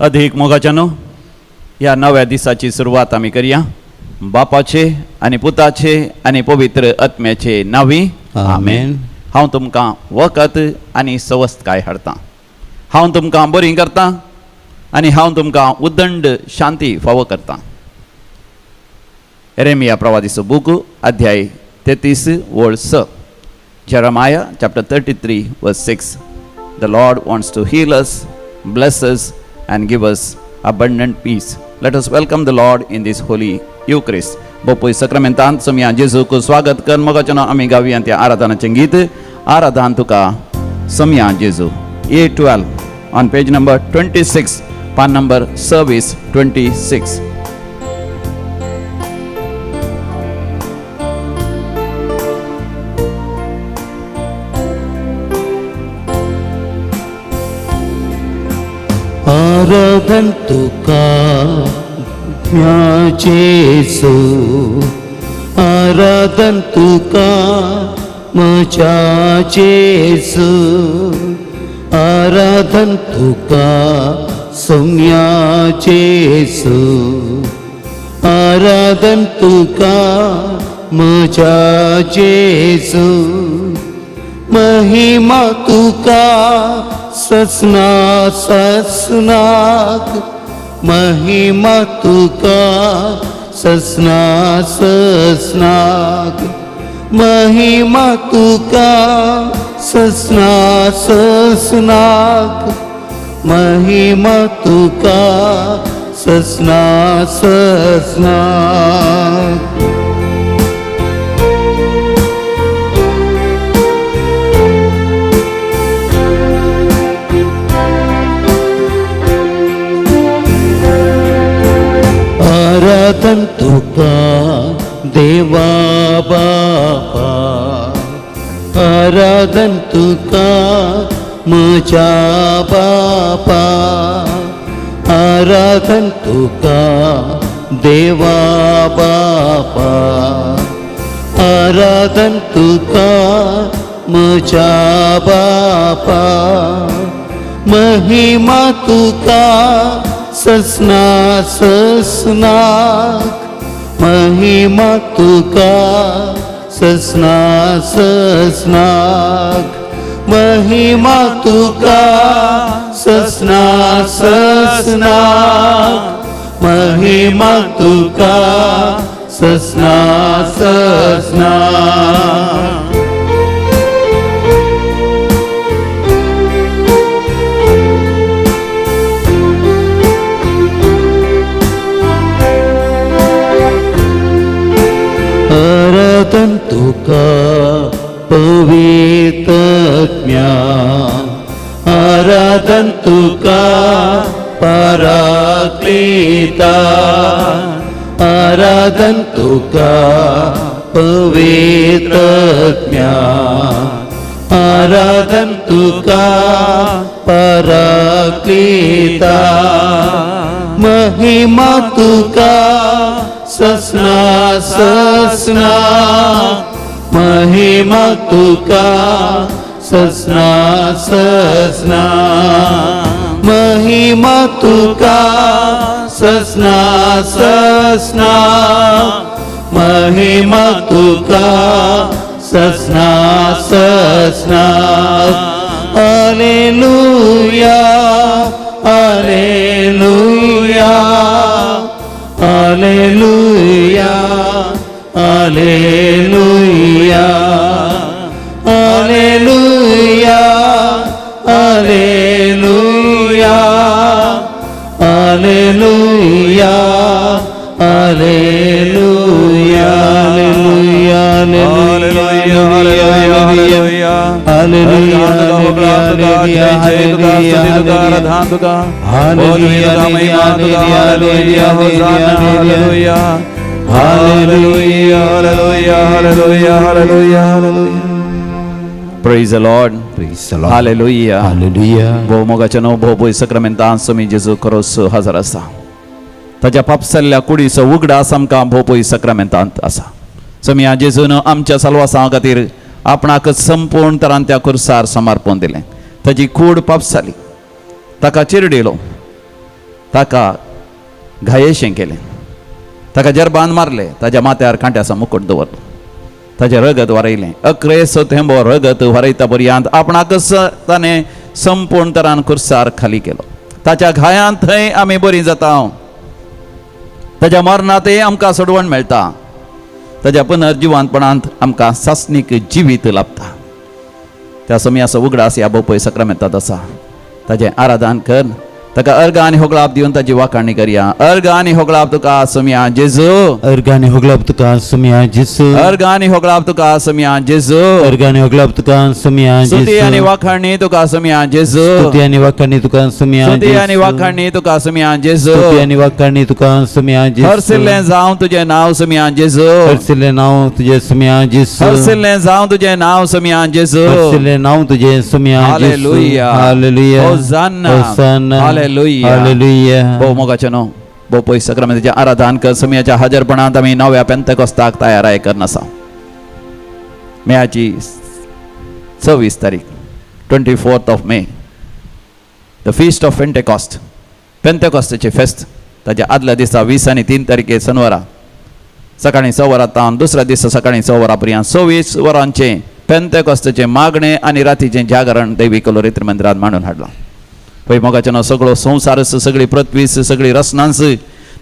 अधिक मोगाच्यानो या नव्या दिसाची सुरुवात आम्ही करूया. बापाचे आणि पुताचे आणि पवित्र आत्म्याचे नावी आमेन. हांव तुमकां वखत आनी सवस्तकाय हाडटां. हांव तुमकां बरी करतां आनी हांव तुमकां उदंड शांती फावो करतां. एरेमिया प्रवादीचो बूक अध्याय 33 वळ 6. Jeremiah chapter 33 verse 6. The Lord wants to heal us, bless us and give us abundant peace. Let us welcome the Lord in this holy Eucharist. Bopoi sacramentant somia Jesu ko swagat कर मोगाचनो आमी गावया त्या आराधनाचें गीत आराधन तुका somia Jesu. A12 on page number 26, pan number service 26. आराधन तुका जेसू, आराधन तुका म्हज्या जेसू, आराधन तुका सोम्या जेसू, आराधन तुका म्हज्या जेसू, महिमा तुका ससना ससनाक, महिमा तुका ससना ससनाक, महिमा तुका ससना ससनाक, महिमा तुका ससना ससनाक. आराधन तुका देवा बापा, आराधन तुका म्हज्या बापा, आराधन तुका देवा बापा, आराधन तुका म्हज्या बापा, महिमा तुका ससना ससनाक, महिमा तुका ससना ससनाक, महिमा तुका ससना ससनाक, महिमा तुका ससना ससनाक. आराधन तुका पवित्रज्ञा, आराधन तुका पराक्लिता, आराधन तुका पवित्रज्ञा, आराधन तुका पराक्लिता, महिमा तुका ससना ससनाक, महिमा तुका ससना ससनाक, महिमा तुका ससना ससनाक, महिमा तुका ससना ससनाक. हालेलुया हालेलुया हालेलुया हालेलुया हालेलुया हालेलुया हालेलुया हालेलुया Praise the Lord. Praise the Lord. Hallelujah. Hallelujah. Bo mogaचनो bo sacramentan somi Jesu cross hazar asa. ताच्या पापसल्ल्या कुडीचो उगडास आमकां भोवपय सक्रमेंतांत आसा. सोम्या जेजून आमच्या साल्वासा खातीर आपणाक संपूर्ण तरान त्या खुर्सार समर्पण दिलें. ताची कूड पापसाली, ताका चिरडिलो, ताका घायेशें केलें, ताका जरबान मारले, ताज्या माथ्यार कांट्याचो मुकुट दवरलो, ताजें रगत वरयलें, अकरेस थेंबो रगत वरयता पर्यंत आपणाकच ताणें संपूर्ण तरान खुर्सार खाली केलो. ताच्या घायांत थंय आमी बरी जाता, ताज्या मरणांतय आमकां सोडवण मेळटा, ताज्या पुनर्जिवांतपणांत आमकां सासणीक जिवीत लाभता. त्या समयाचो उगडास ह्या बोपय सक्रामेंतांत आसा. ताजें आराधन कर, ताका अर्घ आनी होगळाप दिवन ताची वाखाणणी करया. अर्घ आनी होगळाप तुका समया जेजू, अर्गाने होगलाप तुका समया जेजू, अर्घ आनी होगळाप तुका समया जेजू, अर्गाने होगलाप तुका समया स्तुती आनी जेजू, वाखाणणी तुका समया जेजू, स्तुती आनी वाखाणणी तुका समया स्तुती आनी जेजू, वाखाणणी तुका समया जेजू. स्तुती आनी वाखाणणी तुका समया जेजू, हरसिल्लें जावं तुजें नांव समया जेजू, हरसिल्लें नांव तुजें समया जेजू, हरसिल्लें जावं तुजें नांव समया जेजू. हरसिल्लें नांव तुजें समया जेजू. हालेलुया, हालेलुया, होसाना, होसाना, हालेलुया. हालेलुया. भोव मोगाचें न्हू, भोव पयस सक्रामेंताचें आराधन कर. समयाच्या हजरपणांत आमी नव्या पेंतेकोस्ताक तयाराय करन आसा. मेयाची 26 तारीख, 24th of May, the feast of Pentecost, पेंतेकॉस्टाची फेस्त. ताच्या आदल्या दिसा 20 आनी 3 तारखे शनवारा सकाळीं 6 वरां दुसऱ्या दिसा सकाळीं 6 वरां पर्यंत 26 वरांचें पेंतेकॉस्ताचें मागणें आनी रातीचें जागरण दैवी कलोरित्र मंदिरांत मांडून हाडलां. पळय मोगाचें सगळो संवसारस, सगळी पृथ्वीस, सगळी रसनांस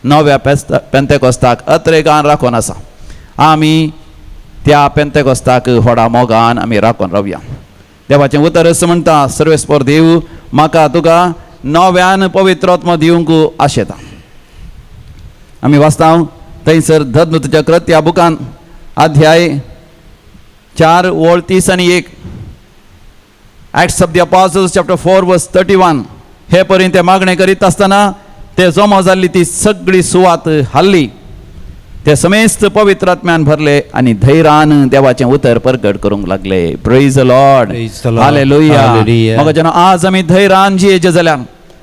नव्या पेंतेकॉस्ताक अत्रेगान राखून आसा. आमी त्या पेंतेकॉस्ताक व्हडा मोगान आमी राखून रावया. देवाचें उतर असं म्हणटा, सर्वेस्पर देव, म्हाका तुका नव्यान पवित्रोत्म दिवंक आशेता. आमी वाचता थंयसर धर्मतुच्या कृत्या बुकान अध्याय 4 ओळ 30 आनी 1, Acts of the Apostles chapter 4 verse 31. हे पर्यंत ते मागणे करीत असताना ते जमा जाल्ली ती सगळी सुवात हल्ली. ते समेस्त पवित्रात्म्यान भरले आणि धैर्यान देवाचें उतर प्रगट करूंक लागले. Praise the Lord, Praise the Lord. Hallelujah. Hallelujah. मग जन आज आमी धैर्यान जियेचे जाल्यार,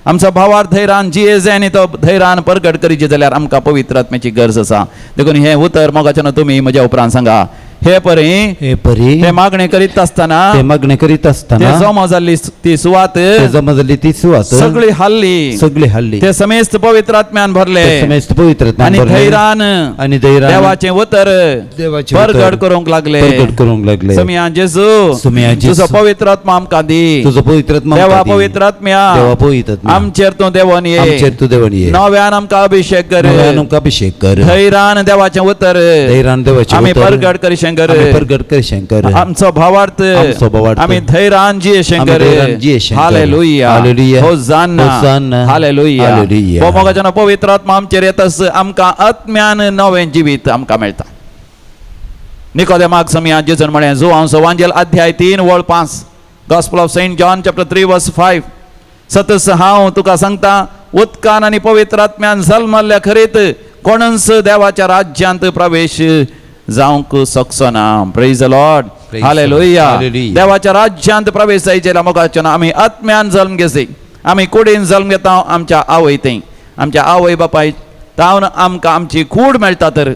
आमचा भावार धैर्यान जिये जाय आनी तो धैर्यान प्रगट करीचे जाल्यार आमकां पवित्रात्म्याची गरज आसा. देखून हे उतर मोगाचें तुमी म्हज्या उपरांत सांगा. हे परी हे परी ते मागणे करीत असताना ते मागणे करीत ते असताना जमा जाल्ली ती सुवात ते जमा जाल्ली ती सुवात सगळी हल्ली, सगळी हल्ली. ते समेस्त पवित्रात्म्यान भरले ते समेस्त पवित्रात्म्यान आणि भरले. धैर्यान आणि धैर्यान देवाचे उतर देवाचे प्रगट उतर करूंक लागले. प्रगट करूंक लागले. समया जेजू, समया जेजू, तुझो पवित्रात्मा आमकां दी. तुझो पवित्रात्मा देवा आमकां दी. पवित्रात्म्या, देवा पवित्रात्मा, आमचेर तूं देवून ये. आमचेर तूं देवून ये. नव्यान आमकां अभिषेक कर. नव्यान आमकां अभिषेक कर. धैर्यान देवाचे उतर धैर्यान देवाचे आमी उतर प्रगट करीशें कर. आमी प्रगट करीशें कर. आमचो भावार्थ आमचो भावार्थ आमी धैर्यान जियेशें आमी कर. धैर्यान जियेशें कर. हालेलुया, हालेलुया. होसाना, होसाना, हालेलुया. हालेलुया. हो मोगाचें पवित्र आत्मा आमचेर येतस आमकां आत्म्यान नवें जिवीत आमकां मेळटा. निकोदेमाक समया जेजून म्हळें, जो हांव सवांजेल अध्याय 3 ओळ 5, gospel of saint John chapter 3 verse 5. सतस हांव तुका सांगता, उदकान आनी पवित्र आत्म्यान जल्मल्ल्या खरेत कोणच देवाच्या राज्यांत प्रवेश जावंक शकचो ना. Praise the Lord, Praise hallelujah. the Lord. Hallelujah. देवाच्या राज्यांत प्रवेश जायचे मोगाचें आमी आत्म्यान जल्म घेतले. आमी कुडीन जल्म घेता आमच्या आवय थंय, आमच्या आवय बापाय तावन आमकां आमची कूड मेळटा. तर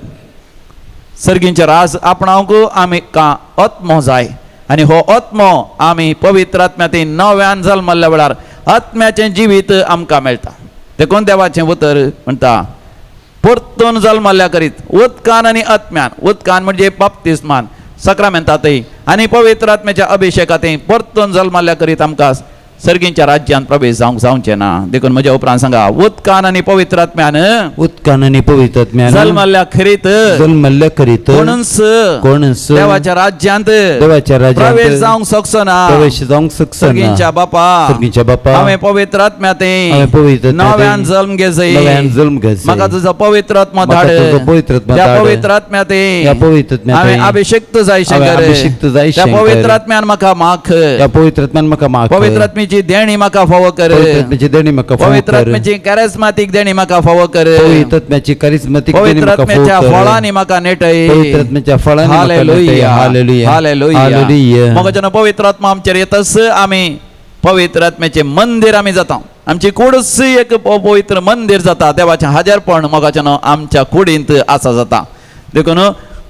सर्गींचे राज आपणावंक आमकां आत्मो जाय आनी हो आत्मो आमी पवित्र आत्म्यान नव्यान जल्मल्ल्या वेळार आत्म्याचें जिवीत आमकां मेळटा. देखून देवाचें उतर म्हणटा, परतून जल्मल्ल्या करीत उदकान आनी आत्म्यान. उदकान म्हणजे बाप्तिस्मान, सक्रामेंतांतय आनी पवित्र आत्म्याच्या अभिषेकांतय परतून जल्मल्ल्या करीत आमकां सर्गींच्या राज्यांत प्रवेश जावचें ना. देखून म्हज्या उपरांत सांगा, उदकान आनी पवित्र आत्म्यान उदकान आनी पवित्रात्म्यान जल्मल्ल्या खरीत जल्मल्ल्या करीत कोणच देवाच्या राज्यांत देवाच्या राज्यांत प्रवेश जावंक शकचो ना. प्रवेश जावंक शकचो सर्गींच्या ना. बापा, सर्गींच्या बापा, हांवें पवित्र आत्म्यात हांवें पवित्र आत्म्यात नव्यान जल्म घेजय. नव्यान जल्म घेजय. म्हाका तुजो पवित्र आत्मा म्हाका धाड. तुजो पवित्र आत्मा त्या धाड. पवित्र आत्म्यात या पवित्र आत्म्यात हांवें अभिषेक्त जायशें हांवें कर. अभिषिक्त जायशें त्या कर. पवित्र आत्म्यान म्हाका माख. या पवित्र आत्म्यान म्हाका माग कर. पवित्र आत्म्याची देणी म्हाका फावो कर. पवित्र आत्म्याची देणी म्हाका फावो पवित्र कर. आत्म्याची कॅरिस्मातीक देणी म्हाका फावो कर. पवित्र आत्म्याची करिस्मातीक देणी पवित्र म्हाका आत्म्याच्या फावो कर. फळांनी म्हाका नेटय. पवित्र आत्म्याच्या फळांनी म्हाका नेटय. हालेलुया, हालेलुया, हालेलुया. हालेलुया. मग जेन्ना पवित्र आत्मा आमचेर येतस आमी पवित्र आत्म्याचे मंदिर आमी जाता. आमची कूडच एक पवित्र मंदिर जाता. देवाचें हाजरपण मोगाचें आमच्या कुडींत आसा जाता. देखून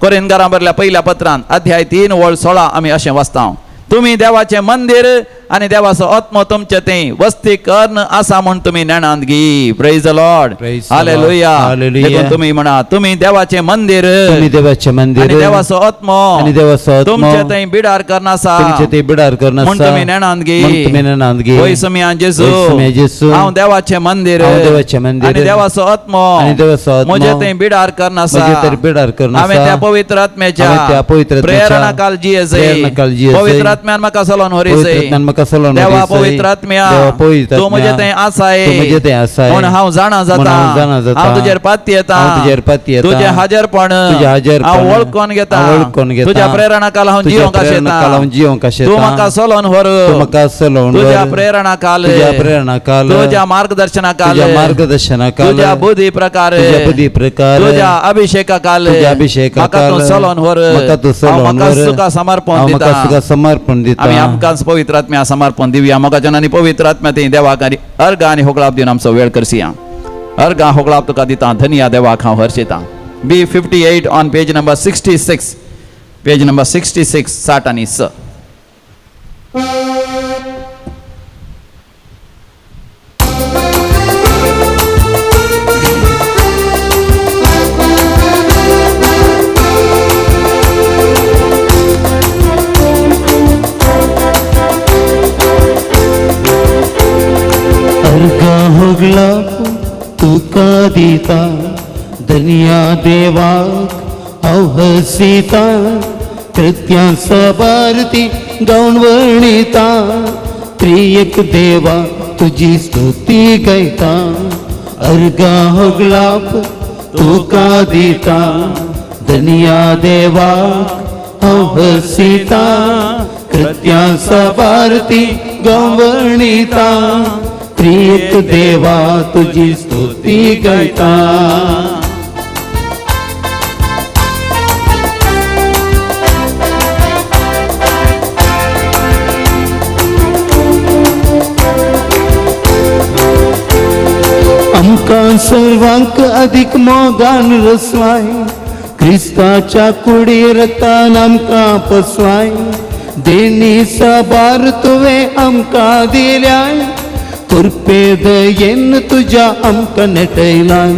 कोरिंथकारां बरयल्ल्या पहिल्या पत्रांत अध्याय 3 ओळ 16 आमी अशें वाचता, तुमी देवाचें मंदिर आणि देवाचो आत्मो तुमचे ते वस्ती कर्ण आसा म्हण तुम्ही ज्ञानांत घे. Praise the Lord. Praise the hallelujah. Lord. Hallelujah. देखून तुम्ही म्हणा तुम्ही देवाचे मंदिर तुम्ही देवाचे मंदिर आणि देवाचो आत्मो आणि देवाचो आत्मो तुमचे ते बिडार करनासा तुमचे ते बिडार करना म्हण तुम्ही ज्ञानांत घे. म्हण तुम्ही ज्ञानांत घे. होय समया जेजू होय समया जेजू. हांव देवाचे मंदिर हांव देवाचे मंदिर आणि देवाचो आत्मो आणि देवाचो आत्मो म्हजे ते बिडार करनासा म्हजे ते बिडार करनासा हांवें त्या पवित्र आत्म्याच्या हांवें त्या पवित्र आत्म्याच्या प्रेरणा काल जियेसै प्रेरणा काल जियेसै. पवित्र आत्म्यान म्हाका सलोन पवित्र व्हरीसै. आत्म्यान म्हाका सलोन देवा व्हरीसै. पवित्र आत्म्या देवा पवित्र तूं म्हजे आत्म्या, थंय आसाय तूं म्हजे थंय आसाय. म्हूण हांव जाणा म्हूण जाता हांव जाणा जाता. हांव तुजेर पाती येता हांव तुजेर पाती येता. तुजें हाजीरपण तुजें हाजीरपण हांव वळखून घेता हांव वळखून घेता. तुज्या प्रेरणा काल हांव तुज्या जिवंक प्रेरणा काल हांव आशेता. जिवंक आशेता. तूं म्हाका सलोन व्हर तूं म्हाका सलोन व्हर. तुज्या प्रेरणा काल तुज्या प्रेरणा काल तुज्या मार्गदर्शना काल तुज्या मार्गदर्शना काल तुज्या बुद्धी प्रकार तुज्या बुद्धी प्रकार तुज्या अभिषेका काल तुज्या अभिषेका म्हाका काल तूं सलोन व्हर म्हाका तूं सलोन हांव म्हाका व्हर. तुका समर्पण हांव दिता म्हाका तुका समर्पण दिता. आमी आमकांच पवित्र आत्म्या समर्पण दिवया. मोगा जनांनी पवित्र आत्म्या ती देवाक आनी अर्घ आनी होगळाप दिवन आमचो वेळ करसिया. अर्घ होगळाप तुका दिता. धन्या देवाक हांव हर्शिता. B58 on page number 66 page number 66 60 आनी 6. अर्घा होगला तुका दिता धन्या देवाक हांव हसीता. कृत्यां सबारती गावन वणिता. प्रियक देवा तुजी स्तुती गायता. अर्घा होगलाप तुका दिता धन्या देवाक हांव हसीता. कृत्यां सबारती गावन वणिता. प्रियक देवा तुझी स्तुती गायता. आमकां सर्वांक अधिक मोगान रचलाय. क्रिस्ताच्या कुडीरतान आमकां पसलाय. देणी साबार तुवें आमकां दिल्याय. कृपे दयेन तुज्या आमकां नेटयलाय.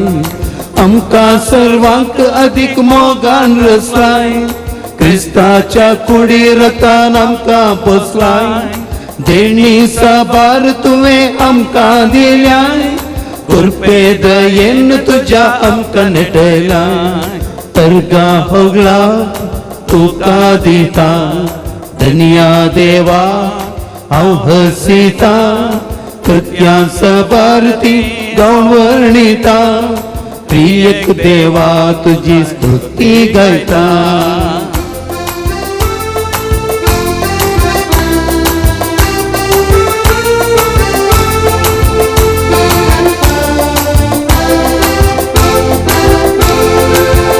आमकां सर्वांक अधिक मोगान रचलाय. क्रिस्ताच्या कुडीरतान आमकां पसलाय. देणी साबार तुवें आमकां दिल्याय. कृपे दयेन तुज्या आमकां नेटयलाय. अर्घा होगला तुका दिता धन्या देवा हांव हसीता. कृत्यां सबारती गावन वणिता. प्रियक देवा तुजी स्तुती गायता.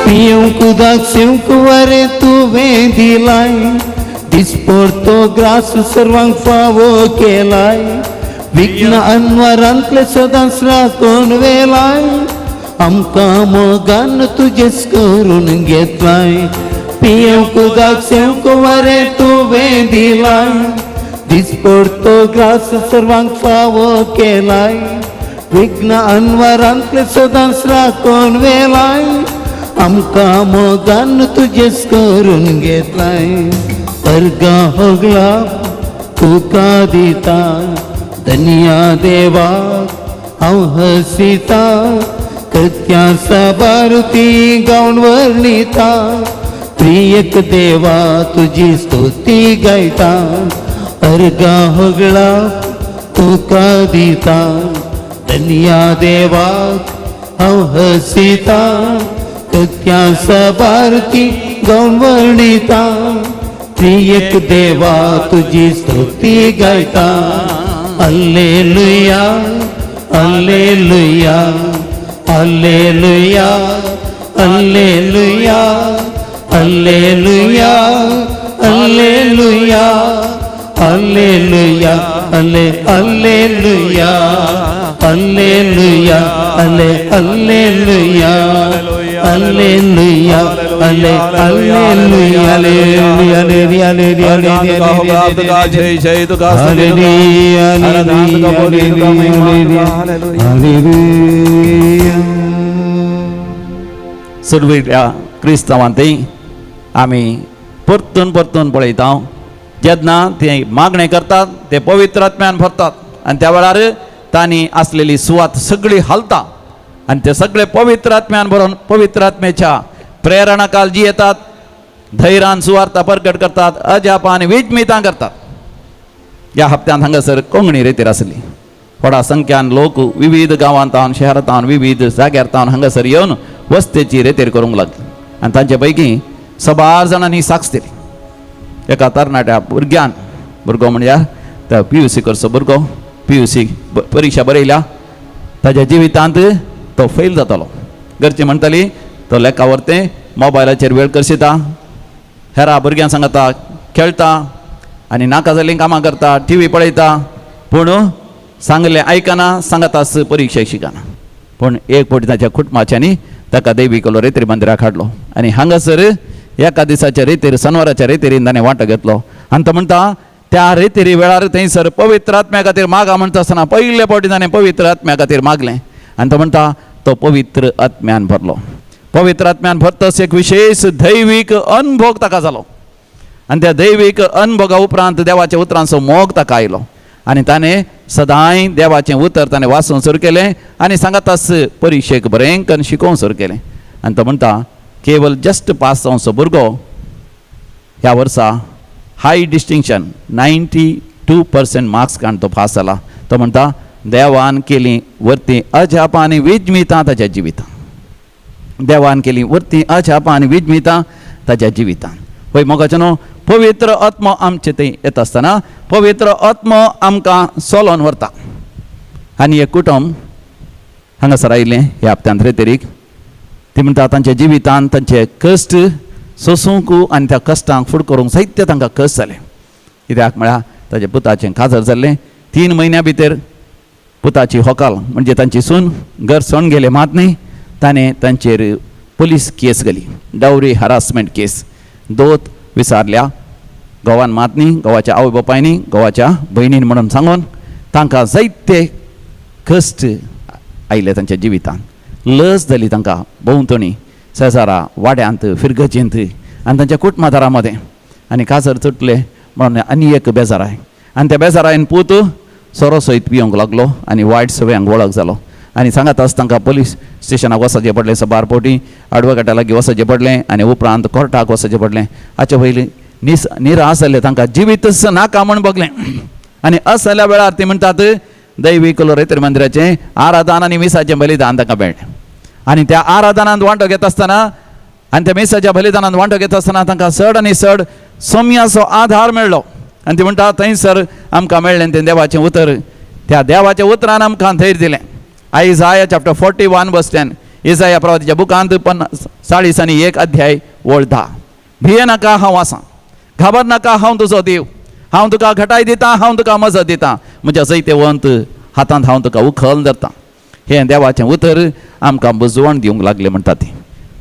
पियूंक दाक्षिंक वरे तुवें दिलाय. दिसपोर तो ग्रास सर्वांक फावो केलाय. विघ्न अनवरांतले सदांच राखून वेलाय. आमकां मोगान तुजेच करून घेतलाय. पियूंक दाक्षिंक वरे तुवें दिलाय. दिसपोर तो ग्रास सर्वांक फावो केलाय. विघ्न अनवरांतले सदांच राखून वेलाय. आमकां मोगान तुजेच करून घेतलाय. अर्घा होगला तुका दिता धन्या देवा हांव हसीता. कृत्यां सबारती गावन वर्णिता. प्रियक देवा तुजी स्तुती गायता. अर्घा होगला तुका दिता धन्या देवा हांव हसीता. कृत्यां सबारती गावन वर्णिता. प्रियक देवा तुजी स्तुती गायता. Hallelujah hallelujah hallelujah hallelujah hallelujah hallelujah hallelujah hallelujah Alleluia, alle, Alleluia, Alleluia, alle, Alleluia, Alleluia, Alleluia, Alleluia, Alleluia, जय जय तुका Alleluia, Alleluia, Alleluia, Alleluia. सुरविल्या क्रिस्तांवांतय आमी परतून परतून पळयता जेन्ना ते मागणे करतात ते पवित्र आत्म्यान भरतात आनी त्या वेळार तांणी आसलेली सुवात सगळी हालता आनी ते सगळे पवित्र आत्म्यान भरून पवित्र आत्म्याच्या प्रेरणाकाल जी येतात धैर्यान सुवार्ता प्रकट करतात अजाप आनी विजमितां करतात. ह्या हप्त्यांत हांगासर कोंकणी रेतीर आसली व्हडा संख्यान लोक विविध गांवांतावन शहरांतावन विविध जाग्यार हांगासर येवन वस्तेची रेतीर करूंक लागले आनी तांचे पैकी 12 जाणांनी साक्ष दिली. एका तरणाट्या भुरगो म्हणजे तो PUC करचो भुरगो PUC परिक्षा बरयल्या ताच्या जिवितांत तो फेल जातालो. घरची म्हणटाली तो लेखा व्हरते मोबायलाचेर वेळ करशिता हेरा भुरग्यां सांगता खेळटा आनी नाका जाल्लीं कामां करता TV पळयता पूण सांगलें आयकना सांगतास परिक्षेक शिकना. पूण एक फावटी ताच्या कुटुंबाच्यांनी ताका दैविकलो रेतीर मंदिराक हाडलो आनी हांगासर एका दिसाच्या रेतीर शनिवाराच्या रेतीरीन ताणें वांटो घेतलो आनी तो म्हणटा त्या रेतीरी वेळार थंयसर पवित्र आत्म्या खातीर मागा म्हणटा आसतना पयले फावटी ताणें पवित्र आत्म्या खातीर मागलें आनी तो म्हणटा तो पवित्र आत्म्यान भरलो. पवित्र आत्म्यान भरतस एक विशेष दैवीक अनुभव ताका जालो आनी त्या दैवीक अनुभवा उपरांत देवाच्या उतरांचो मोग ताका आयलो आनी ताणें सदांय देवाचें उतर ताणें वाचूंक सुरू केलें आनी सांगतास परिक्षेक बरें शिकोवंक सुरू केलें आनी तो म्हणटा केवल जस्ट पास जावचो भुरगो ह्या वर्सा हाय डिस्टिंक्शन 92% मार्क्स काडून तो पास जाला. तो म्हणटा देवान केली वर्ती अजाप आनी विजमितां ताच्या जिवितांत. देवान केली वर्ती अजाप आनी विजमितां ताच्या जिवितांत. पळय मोगाचेनो पवित्र आत्मो आमचे थंय येता आसतना पवित्र आत्मो आमकां सोलोन व्हरता आनी एक कुटुंब हांगासर आयिल्लें ह्या हप्त्यांत रेतीरीक ती म्हणटा तांच्या जिवितांत तांचे कश्ट सोसूंक आनी त्या कश्टांक फुडें करूंक जायते तांकां कश्ट जाले. कित्याक म्हळ्यार ताच्या पुताचें काजर जाल्लें 3 म्हयन्या भितर पुताची होकाल म्हणजे तांची सून घर सोडून गेले मात न्ही ताणें तांचेर पुलीस केस घाली डावरी हरासमेंट केस. दोत विचारल्या घोवान मात न्ही घोवाच्या आवय बापायनी घोवाच्या भयणीन म्हणून सांगून तांकां जायते कश्ट आयले तांच्या जिवितांत. लस जाली तांकां भोंवतणी शेजारा वाड्यांत फिरगचेंत आनी तांच्या कुटुंबादारा मदें आनी काजर तुटले म्हणून आनी एक बेजाराय आनी त्या बेजारायन पूत सोरो सयत पियोंक लागलो आनी वायट सवयांक वळख जालो आनी सांगात आस तांकां पुलीस स्टेशनाक वचचें पडलें 12 फावटी एडवोकेटा लागीं वचचें पडलें आनी उपरांत कोर्टाक वचचें पडलें. हाचे पयलीं निराश जालें तांकां जिवीतच नाका म्हूण बगलें आनी अस जाल्या वेळार ती म्हणटात दैवीक रेतीर मंदिराचें आराधन आनी मिसाचें बलिदान तांकां मेळ्ळें आनी त्या आराधनांत वांटो घेता आसतना आनी त्या मिसाच्या बलिदानांत वांटो घेता आसतना तांकां चड आनी चड सोम्याचो आधार मेळ्ळो आनी ती म्हणटा थंयसर आमकां मेळ्ळें तें देवाचें उतर. त्या देवाच्या उतरान आमकां धैर्य दिलें. आयजाया चॅप्टर 41 वर्स 10 इसाया प्रवादीच्या बुकांत 40 अध्याय वळ 10. भिये नाका हांव आसां घाबर नाका हांव तुजो देव हांव तुका घटाय दितां हांव तुका मजत दितां म्हज्या जैतेवंत हातांत हांव तुका उखल धरतां. हें देवाचें उतर आमकां बुजवण दिवंक लागलें म्हणटा ती.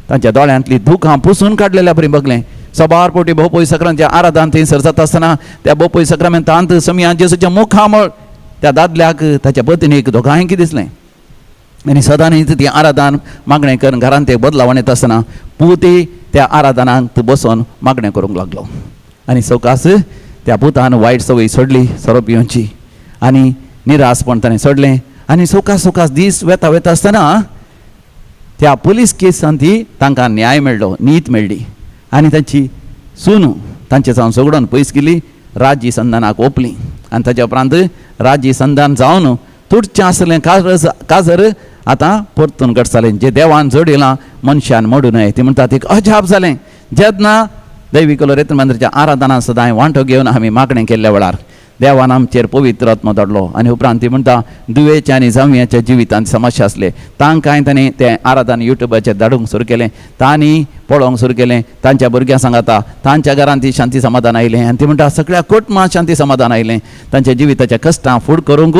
तांच्या दोळ्यांतलीं दुखां पुसून काडलेल्या बरी बगलें. 12 फावटी भोवपळी सक्रांच्या आराधन थंयसर जाता आसतना त्या भोवपळी सक्रामेंतांत समयान जेसूच्या मुखामळ त्या दादल्याक ताच्या पत्नीक दोगांयकी दिसलें आनी सदांच ती आराधन मागणें करून घरांत एक बदलावण येता आसतना पुती त्या आराधनांत बसून मागणें करूंक लागलो आनी सवकास त्या पुतान वायट संवय सोडली सोरो पिवची आनी निरासपण ताणें सोडलें आनी सवकास दीस वेता आसतना त्या पुलीस केसान ती तांकां न्याय मेळ्ळो नीत मेळ्ळी आनी तांची सून तांचे जावन सोडून पयस गेली राज्य संधानाक ओपली आनी ताच्या उपरांत राज्य संधान जावन तुटचें आसलें काजर आतां परतून घडसालें जें देवान जोडिलां मनशान मोडूं न्हय ती म्हणटा ती अजाप जालें. जेन्ना दैवीक रेतीर मंदिराच्या आराधनांत सदांय वांटो घेवन आमी मागणें केल्ल्या वेळार देवान आमचेर पवित्र आत्मो धाडलो आनी उपरांत ती म्हणटा दुयेच्या आनी जावयाच्या जिवितांत समस्या आसले तांकांय ताणें तें आराधन युट्यूबाचेर धाडूंक सुरू केलें तांणी पळोवंक सुरू केलें. तांच्या भुरग्यां सांगता तांच्या घरांत ती शांती समाधान आयलें आनी ती म्हणटा सगळ्या कुटुंबांत शांती समाधान आयलें. तांच्या जिविताच्या कश्टां फूड करूंक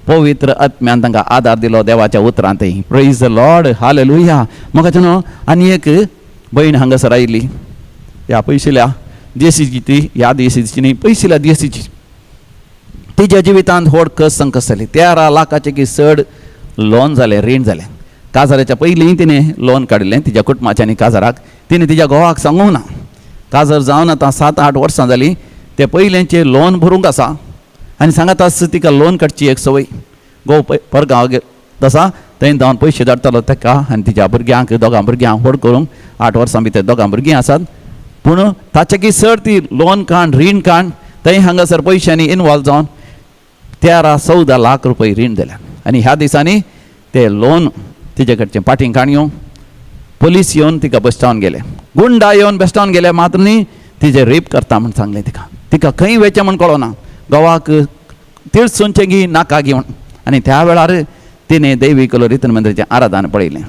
पवित्र आत्म्यान तांकां आदार दिलो देवाच्या उतरांतय. प्रेज द लॉर्ड, हालेलुया. म्हाका न्हू आनी एक भयण हांगासर आयिल्ली, ह्या पयशिल्या देशीची ती, ह्या देशीची न्ही, पयशिल्या देशीची. तिच्या जिवितांत व्हड कस संकस जाली. 13 लाखाचे की चड लोन जालें, रीण जालें. काजाराच्या पयलीं तिणें लोन काडिल्लें तिच्या कुटुंबाच्या काजाराक. तिणें तिच्या घोवाक सांगूंक ना. काजार जावन आतां 7-8 वर्सां जालीं. ते पयलेंचें लोन भरूंक आसा आनी सांगात आस तिका लोन काडची एक सवय. घोव परगांव आसा थंय जावन पयशे धाडटालो ताका आनी तिच्या भुरग्यांक, दोगां भुरग्यांक व्हड करूंक. 8 वर्सां भितर दोगां भुरगीं आसात. पूण ताचे की चड ती लोन काण, रीण काण, थंय हांगासर पयशांनी इनवॉल्व जावन 13-14 लाख रुपये रीण दिल्या. आनी ह्या दिसांनी ते लोन तिचे कडचें फाटीं काडून पुलीस येवन तिका बसटावन गेले, गुंडा येवन बसटावन गेले. मात्र न्ही तिजें रेप करता म्हूण सांगलें तिका. तिका खंय वयचें म्हूण कळना. घोवाक तिळसुंचें घी, नाका घी म्हूण. आनी त्या वेळार तिणें दैवीक रितन मंदिराचें आराधन पळयलें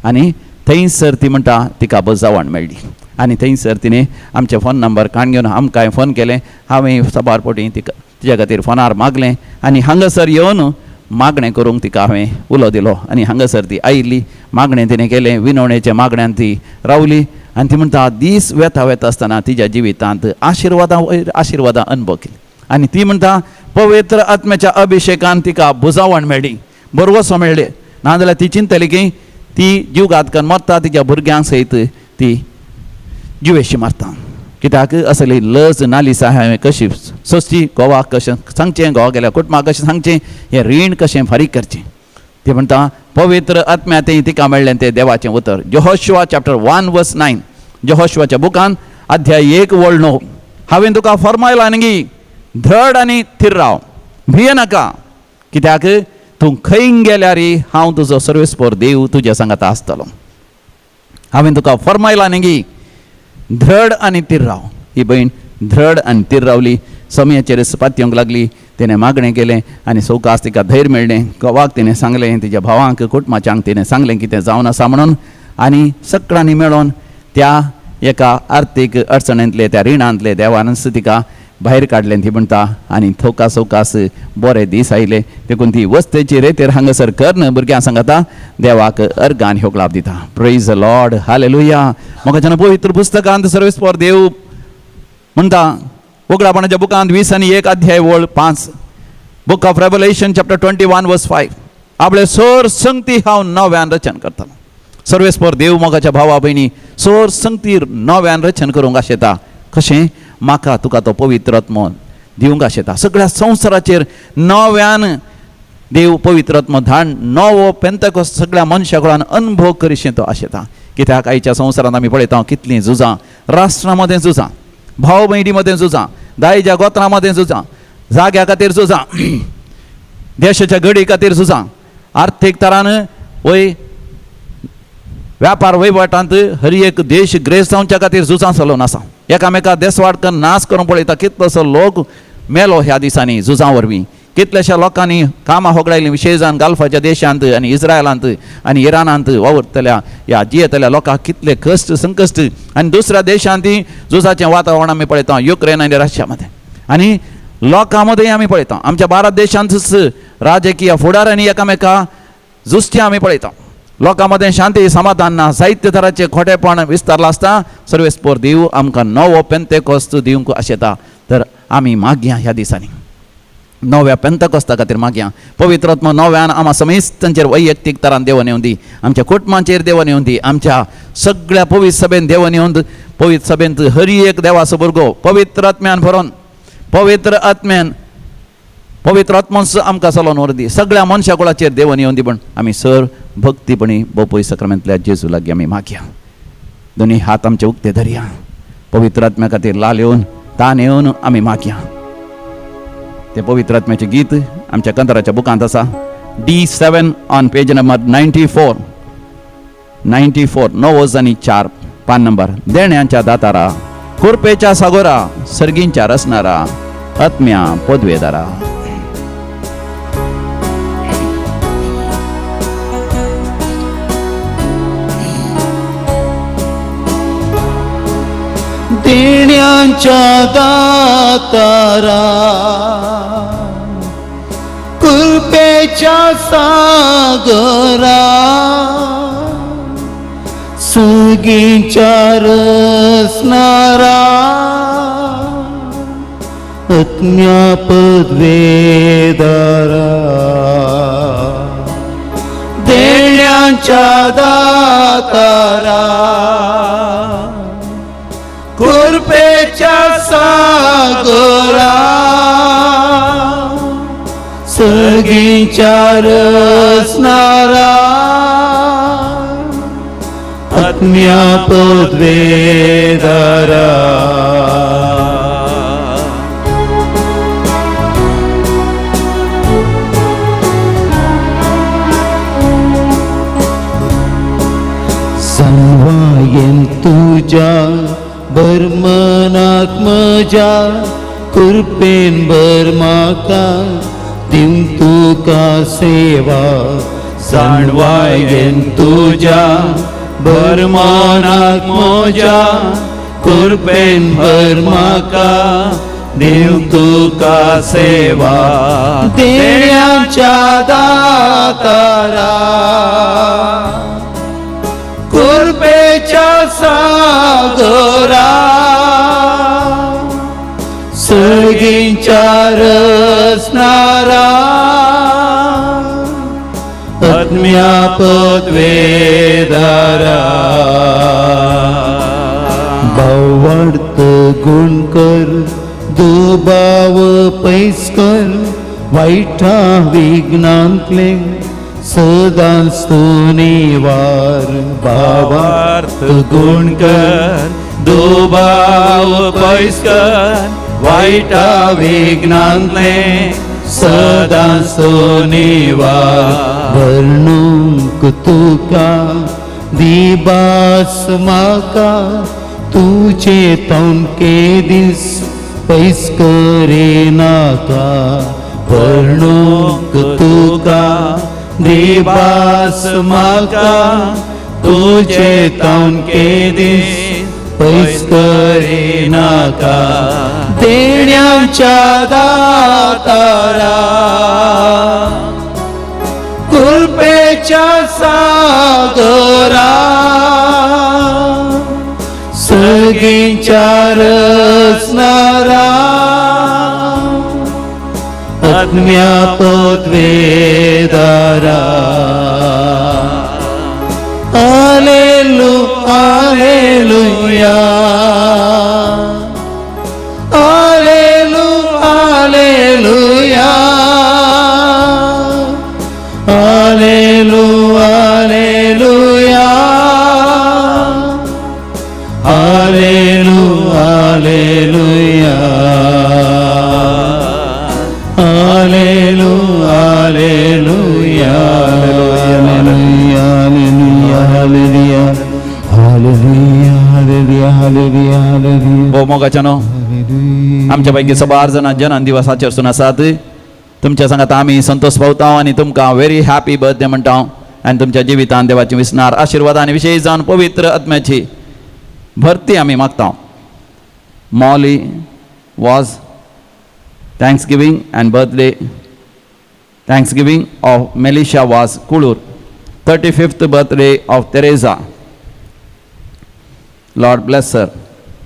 आनी थंयसर ती म्हणटा तिका बुजावण मेळ्ळी. आनी थंयसर तिणें आमचे फोन नंबर काण घेवन आमकां फोन केलें. हांवें सबारपोटी तिच्या खातीर फोनार मागलें आनी हांगासर येवन मागणें करूंक तिका हांवें उलो दिलो. आनी हांगासर ती आयिल्ली, मागणें तिणें केलें, विनवणेच्या मागण्यान ती रावली. आनी ती म्हणटा दीस वेता आसतना तिच्या जिवितांत आशिर्वादां अनुभव केली. आनी ती म्हणटा पवित्र आत्म्याच्या अभिशेकान तिका बुजावण मेळ्ळी, बरवसो मेळ्ळें. नाजाल्यार ती चिंतली की ती जीव घातकन मरता, तिच्या भुरग्यांक सयत ती जिवेशी मारता. कित्याक असली लज नालीस हांवें कशी सोंसची, घोवाक कशें सांगचें, घोवा गेल्या कुटुंबाक कशें सांगचें, हें रीण कशें फारीक करचें. ती म्हणटा पवित्र आत्म्यातय तिका मेळ्ळें तें देवाचें उतर. यहोशुआ चॅप्टर 1:9, यहोशुआच्या बुकान अध्याय 1:9. हांवें तुका फर्मायलां न्ही, धड आनी थीर राव, भिये नाका, कित्याक तूं खंय गेल्यार हांव तुजो सर्वेस्पर देव तुज्या सांगाता आसतलो. हांवें तुका फर्मायलां न्ही, धड आनी थीर राव. ही भयण धड आनी थीर रावली. समयाचेर पातयेवंक लागली. तिणें मागणें केलें आनी सवकास तिका धैर्य मेळ्ळें. घोवाक तिणें सांगलें, तिच्या भावांक, कुटुंबाच्यांक तिणें सांगलें कितें जावन आसा म्हणून. आनी सगळ्यांनी मेळोन त्या एका आर्थीक अडचणींतले, त्या रिणांतले देवानच तिका भायर काडलें. ती म्हणटा आनी सवकास बरे दीस आयले. देखून ती वस्तेची रेतेर हांगासर करन भुरग्यां सांगता देवाक अर्गान ह्यो लाभ दिता. प्रेज द लॉर्ड, हालेलुया. म्हाका पवित्र पुस्तकांत सर्वेस्पर देव म्हणटा उगडापणाच्या बुकांत 20:1 अध्याय 5, बुक ऑफ रेवलेशन चॅप्टर 21:5. आपले सोर संगती हांव नव्यान रचन करतलो. सर्वेस्पर देव मोगाच्या भावा भयणी सोर संगती नव्यान रचन करूंक आशेता. कशें? म्हाका तुका तो पवित्र आत्मो दिवंक आशेता. सगळ्या संवसाराचेर नव्यान देव पवित्र आत्मो धाडून नवो पेंतकोस्त सगळ्या मनशां अनुभव करीशें तो आशेता. कित्याक आयच्या संवसारांत आमी पळयता कितलीं झुजां, राष्ट्रां मदें झुजां, भाव भयणी मदें झुजां, दायजा गोत्रां मदें झुजां, जाग्या खातीर झुजां, देशाच्या घडी खातीर झुजां, आर्थीक तरान वय व्यापार वहिवाटांत हर एक देश ग्रेस जावच्या खातीर झुजां चलोवन आसा. एकामेका देसवाड नाश करून पळयता कितलोसो लोक मेलो ह्या दिसांनी झुजां वरवीं. कितल्याश्या लोकांनी कामां होगडायलीं विशेजान गाल्फाच्या देशांत आनी इस्रायलांत आनी इराणांत वावरतल्या ह्या जियेतल्या लोकांक कितले कश्ट संकश्ट. आनी दुसऱ्या देशांत झुजाचें वातावरण आमी पळयता, युक्रेन आनी रशिया मदें. आनी लोकां मदें आमी पळयता, आमच्या भारत देशांतच राजकीय फुडाऱ्यांनी एकामेका झुजचें आमी पळयता. लोकां मदें शांती समाधान ना, जायते तरांचें खोटेपण विस्तारलां आसता. सर्वेस्पर देव आमकां नवो पेंतेकोस्त दिवंक आशेता. तर आमी मागया ह्या दिसांनी नव्या पेंतकोस्ता खातीर मागया. पवित्र आत्मो नव्यान आम्हा समेस्तांचेर वैयक्तीक तरान देवन येवन दी, आमच्या कुटुंबांचेर देवन येवन दी, आमच्या सगळ्या पवित्र सभेन देवन येवन पवित्र सभेंत हर एक देवाचो भुरगो पवित्र आत्म्यान भरोन, पवित्र आत्मोस आमकां चलोवन व्हर दी. सगळ्या मनशा कुळाचेर देवन येवन दी. पण आमी सर भक्तीपणी बोपय सक्रामेंतल्या जेजू लागीं आमी मागया. दोनी हात आमचे उक्ते धरया. पवित्र आत्म्या खातीर लाल येवन तान येवन आमी मागया. ते पवित्र आत्म्याचें गीत आमच्या कंतराच्या बुकांत आसा, D7 ऑन पेज नंबर 94, 904 पान नंबर. देण्यांच्या दातारा, कुरपेच्या सागोरा, सर्गींच्या रसणारा, आत्म्या पदवेदारा. देण्यांच्या दातारा, कृपेच्या कृपेच्या सागरा सगळींच्या रचणारा अज्ञापद वेदारा देण्याच्या दातारा कृपेच्या सागरा सगळींच्या रचणारा अज्ञापद वेदारा सन्वायन तुझ्या बर्मनात्मजा कृपेन बर्माका दिम तुका सेवा जाणवायन तुझ्या बर्मनात्मजा कृपेन बर्माका देव तुका सेवा देण्याच्या दातारा कृपेच्या सागरा सगळींच्या रचणारा अज्ञापद वेदारा भावार्थ गुणकर दुबाव पैसकर वाईटा विघ्नांतले सदा स्तुनिवार भावार्थ गुणकर दुबाव पैसकर वाईटा विघ्नांतले सदा स्तुनिवार वर्णूंक तुका दिबास म्हाका तुझे तोंडके दीस पैस करे नाका वर्णूंक तुका दिबास म्हाका तुझे तोंडके दीस पैस करे नाका देण्याच्या दातारा कृपेच्या सागरा सगळींच्या रचणारा अज्ञापद वेदारा हालेलुया हालेलुया हालेलुया हालेलुया हो मोगाच्यानो आमच्यापैकी सबार जाणां जन्म दिवस आचरसून आसात तुमच्या सांगात आमी संतोष पावता आनी तुमकां व्हेरी हॅपी बर्थडे म्हणटा आनी तुमच्या जिवितान देवाची विस्नार आशिर्वादांनी विशेष जावन पवित्र आत्म्याची भरती आमी मागता Molly was Thanksgiving and birthday Thanksgiving of Melisha was Kulur. 35th birthday of Teresa. Lord bless her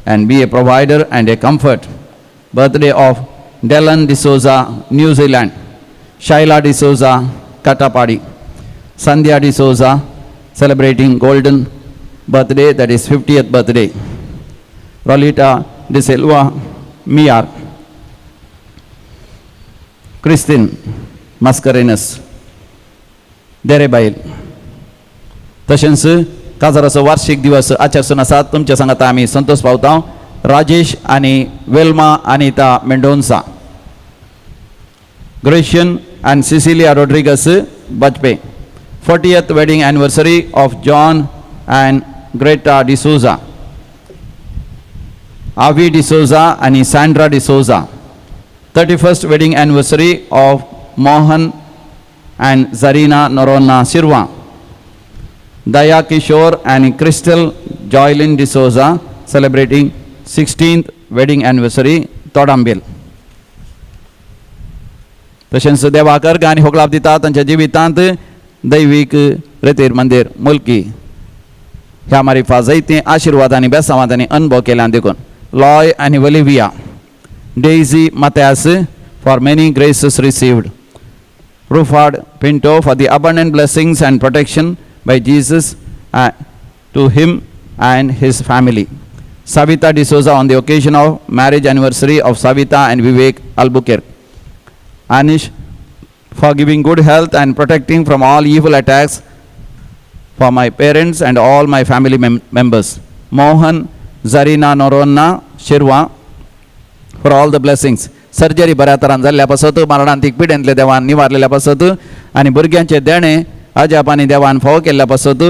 and be a provider and a comfort. Birthday of Dylan D'Souza, New Zealand. Shaila D'Souza, Katapadi. Sandhya D'Souza celebrating golden birthday, that is 50th birthday. Rolita De Silva, Miar. Christine Mascarenhas, Derebail. तशेंच काजाराचो वार्षिक दिवस आचरसून आसात तुमच्या सांगात आमी संतोष पावता राजेश आनी Velama Anita Mendonsa. Gracian and Cecilia Rodriguez Bajpe. 40th wedding anniversary of John and Greta D'Souza. Avi D'Souza and Sandra D'Souza. 31st wedding anniversary of Mohan and Zarina Norona Sirva. Daya Kishore and Crystal Joylyn D'Souza celebrating 16th wedding anniversary Todambil. तशेंच देवाक अर्घ आनी होगलाप दिता तांच्या जिवितांत दैवीक रितीर मंदिर मुल्की ह्या मारिफा जायतीं आशिर्वादांनी बेसांवादांनी अनुभव केल्यान देखून लॉय आनी Olivia Daisy Mathias for many graces received Rufard Pinto for the abundant blessings and protection by Jesus to him and his family. Savita D'Souza on the occasion of marriage anniversary of Savita and Vivek Albuquerque. Anish for giving good health and protecting from all evil attacks for my parents and all my family members. Mohan Zarina Noronna Shirwa for all the blessings. Surgery बऱ्या तरान जाल्ल्या पासत मरणांतीक पिडेंतले देवान निवारलेल्या पासत आनी भुरग्यांचे देणे अजापानी देवान फावो केल्ल्या पासत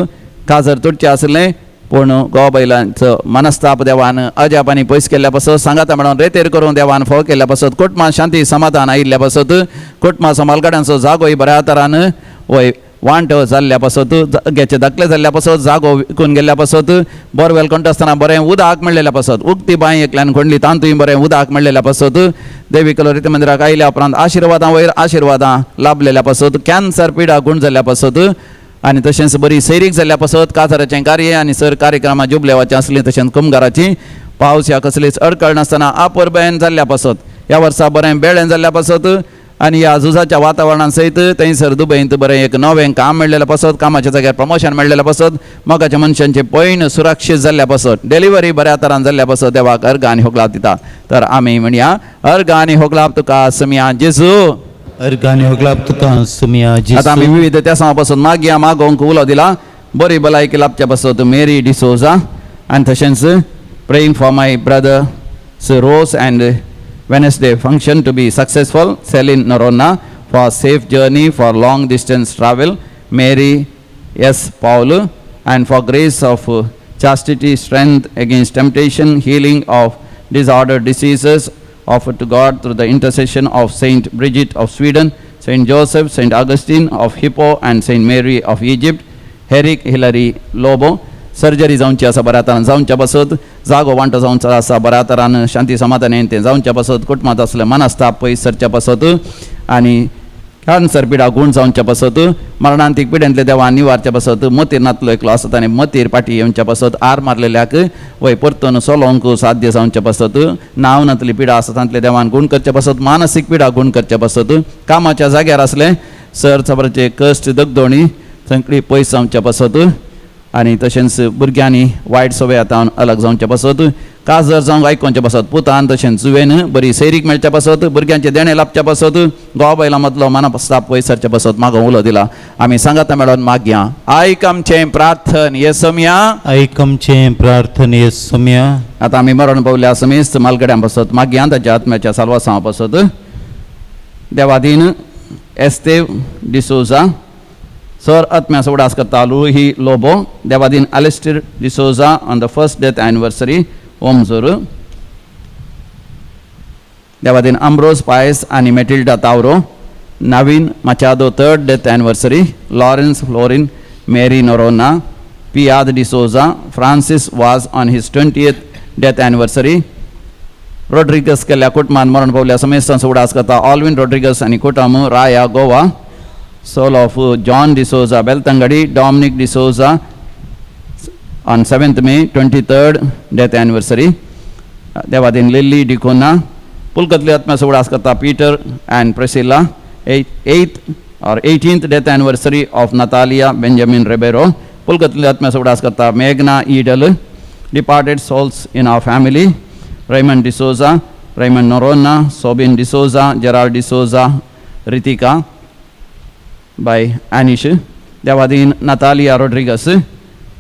काजर तुटचें आसलें पूण घोव बैलांचो मनस्ताप देवान अजापानी पयस केल्ल्या पासत सांगाता मेळोन रेतेर करून देवान फावो केल्ल्या पासत कुटुंबां शांती समाधान आयिल्ल्या पासत कुटुंबा संभालगड्यांचो जागोय बऱ्या तरान वय वांट जाल्ल्या पासत जाग्याचे धाकले जाल्ल्या पासत जागो विकून गेल्ल्या पासत बोरवेल कंट आसतना बरें उदक मेळ्ळेल्या पासत उक्ती बांय एकल्यान खणली तांतूय बरें उदक मेळ्ळेल्या पासत देवीक रिती मंदिराक आयल्या उपरांत आशिर्वादां वयर आशिर्वादां लाभलेल्या पासत कॅन्सर पिडा गुण जाल्ल्या पासत आनी तशेंच बरी सैरीक जाल्ल्या पासत काजाराचें कार्य आनी सर कार्यक्रमां जुबलेवाचें आसलीं तशेंच कुमगाराची पावस ह्या कसलीच अडकळ नासतना आपुरबेन जाल्ल्या पासत ह्या वर्सा बरें बेळें जाल्ल्या पासत आनी ह्या झुजाच्या वातावरणान सयत थंयसर दुबयंत बरें एक नवें काम मेळ्ळेलें पासत कामाच्या जाग्यार प्रमोशन मेळ्ळेलें पासत मोगाच्या मनशांचे पैन सुरक्षीत जाल्ल्या पासत डिलिव्हरी बऱ्या तरान जाल्ल्या पासत देवाक अर्घ आनी होगलाप दिता तर आमी म्हणया अर्घ आनी होगलाप तुका समिया जेजू अर्घ आनी होगलाप तुका समिया जेजू. आता आमी विविध त्या समा पासून मागया मागोवंक उलो दिला बरी भलायकी लाभच्या पासत मेरी डिसोजा आनी तशेंच praying for my brother Ross and Wednesday function to be successful. Celine Noronna for safe journey for long distance travel. Mary S. Paul and for grace of chastity, strength against temptation, healing of disordered diseases offered to God through the intercession of Saint Bridget of Sweden, Saint Joseph, Saint Augustine of Hippo and Saint Mary of Egypt. Herrick Hilary Lobo. Surgery जावची आसा बऱ्या तरान जावच्या पासत जागो वांटो जावचो आसा बऱ्या तरान शांती समाधान तें जावच्या पासत कुटुंबांत असले मनस्ताप पयस सरच्या पासत आनी कॅन्सर पिडा गुण जावच्या पासत मरणांतीक पिडेंतले देवान निवारच्या पासत मतीर नातलो एकलो आसत आनी मतीर पाटी येवच्या पासत आर मारलेल्याक वय परतून सोलोवंक साध्य जावच्या पासत नांव नातली पिडा आसा तांतले देवान गुण करच्या पासत मानसीक पिडा गुण करच्या पासत कामाच्या जाग्यार असले सर सबराचे कश्ट दगदोणी संकडी पयस जावच्या पासत आनी तशेंच भुरग्यांनी वायट सवय आतां अलग जावच्या पासत काजर जावंक आयकोवच्या पासत पुतान तशेंच जुवेन बरी सैरीक मेळच्या पासत भुरग्यांचे देणे लाभच्या पासत घोव बैला मदलो मनस्ताप पयस सरच्या पासत मागो उलो दिला आमी सांगाता मेळोन मागया आयक आमचें प्रार्थन येसुमिया आयक आमचें प्रार्थन येसुमिया. आतां आमी मरण पावल्या समेस्त मालगड्यां पासत मागया ताच्या आत्म्याच्या साल्वासांवा पासत Devadin एस्तेव D'Souza Sir Atmya Saudas Katalu he Lobo, Devadin Alistair D'Souza on the first death anniversary, Omzuru. Devadin Ambrose Paez and Matilda Tauro, Navin Machado third death anniversary, Lawrence Florin, Mary Noronna, Piad D'Souza, Francis was on his 20th death anniversary. Rodriguez Kelia Kutman Moran Pavlia Samestan Saudas Kata, Alvin Rodriguez and Ikotamu, Raya Goa. Soul of John D'Souza, Beltangadi, Dominic D'Souza on 7th May, 23rd death anniversary. Devadin Lily Dicona, Pulkatli Atma Saudaskata, Peter and Priscilla, 8th or 18th death anniversary of Natalia Benjamin Ribeiro. Pulkatli Atma Saudaskata, Megna Edel, departed souls in our family. Raymond D'Souza, Raymond Noronna, Sobin D'Souza, Gerald D'Souza, Ritika. By Anish, Devadin Natalia Rodriguez,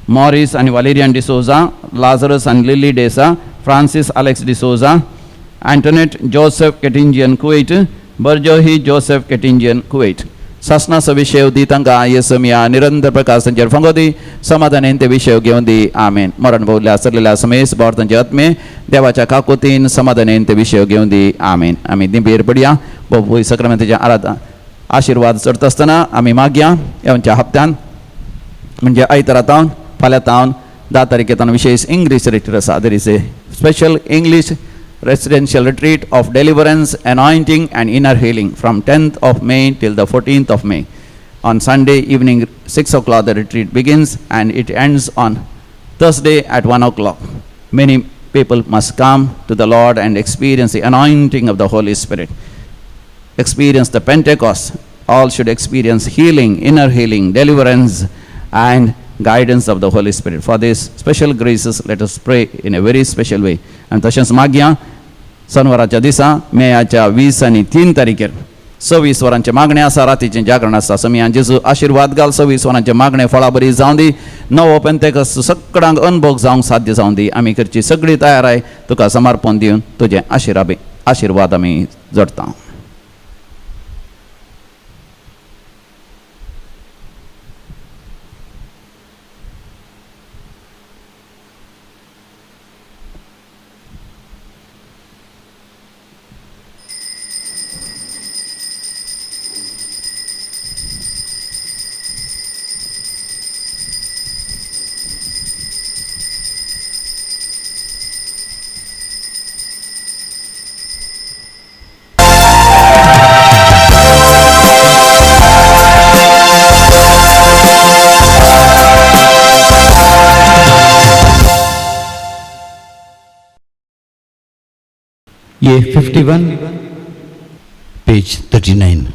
Morris and Valerian D'Souza, Lazarus and Lily Desa, Francis Alex D'Souza, Antoinette Joseph Kettingian Kuwait, Burjohi Joseph Kettingian Kuwait. Sasna Savishev Ditanga Yesumia Nirandar Prakash Sanjar Fangodi, Samadhanente Vishev Gyondi, Amen. Moran Bowla Sarlila Sames, Bortan Jatme, Devacha Kakutin, Samadhanente Vishev Gyondi, Amen. Amen. Dimpir Padia, Bobu Sacramento Arata. आशीर्वाद चढत असताना आम्ही मागया ह्या हप्त्यान म्हणजे आयतारा तावन फाल्यां तावन 10 तारखेतान विशेष English retreat आसा. There is a special English residential retreat of deliverance, anointing and inner healing from 10th of May till the 14th of May. On Sunday evening 6 o'clock the retreat begins and it ends on Thursday at 1 o'clock. Many people must come to the Lord and experience the anointing of the Holy Spirit. Experience the Pentecost. All should experience healing, inner healing, deliverance and guidance of the Holy Spirit. For these special graces, let us pray in a very special way. And तशेंच मागया सनवाराच्या दिसा मेयाच्या 20 आनी 3 तारीखेर 26 वरांचे मागणे आसा, रातीचें जागरण आसा. समियान जेजू आशिर्वाद घाल. 26 वरांचे मागणे फळां बरी जावं दी. नवो पेंतेकॉस्ट सगळ्यांक अनुभव जावंक साध्य जावं दी. आमी करची सगळी तयाराय तुका समर्पण दिवन तुजें आशिर्वाद आमी जोडटा. ये 51 पेज 39.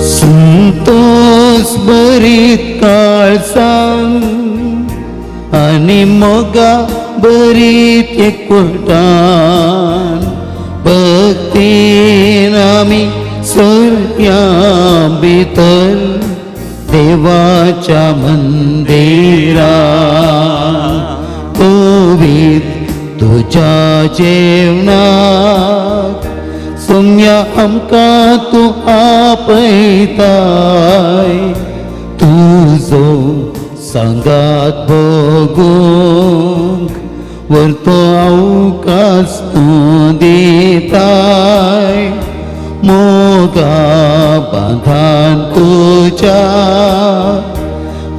संतोष भरीत काळजां आणि मोगा भरीत एकवटान भक्तीन आमी सोर्या भितर देवाच्या मंदिरात पवित तुझ्या जेवणाक सोम्या आमकां तूं आपयताय तुजो सांगात भोगूंक वर्तो अवकाश तूं दिताय मोगा बांधान तुझ्या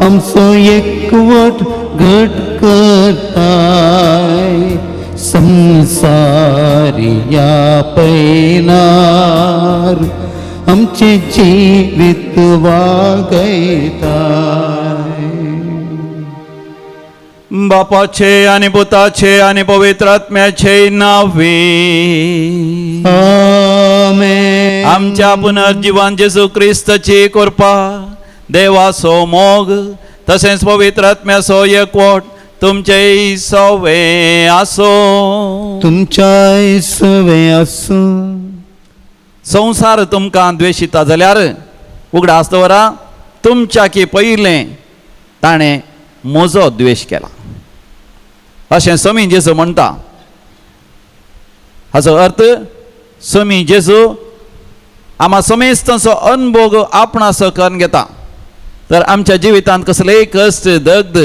आमचो एकवट घट करताय संसारिया पैनार आमचे जीवित वागयताय. बापाचे आणि पुताचे आणि पवित्र आत्म्याचे नावे आमेन. आमच्या पुनर्जीवन जेजू ख्रिस्ताची कृपा, देवाचो मोग तसेच पवित्र आत्म्याचो एकवट तुमचे सवे आसो. तुमच्या सवे आसो. संसार तुमकां द्वेषिता जाल्यार उगडा आसतवरा तुमच्या की पयलें ताणें म्हजो द्वेष केला अशें समी जेजू म्हणटा. हाचो अर्थ समी जेजू आमा समेस्तांचो अनुभव आपणाचो करून घेता. तर आमच्या जिवितांत कसलेय कश्ट दग्ध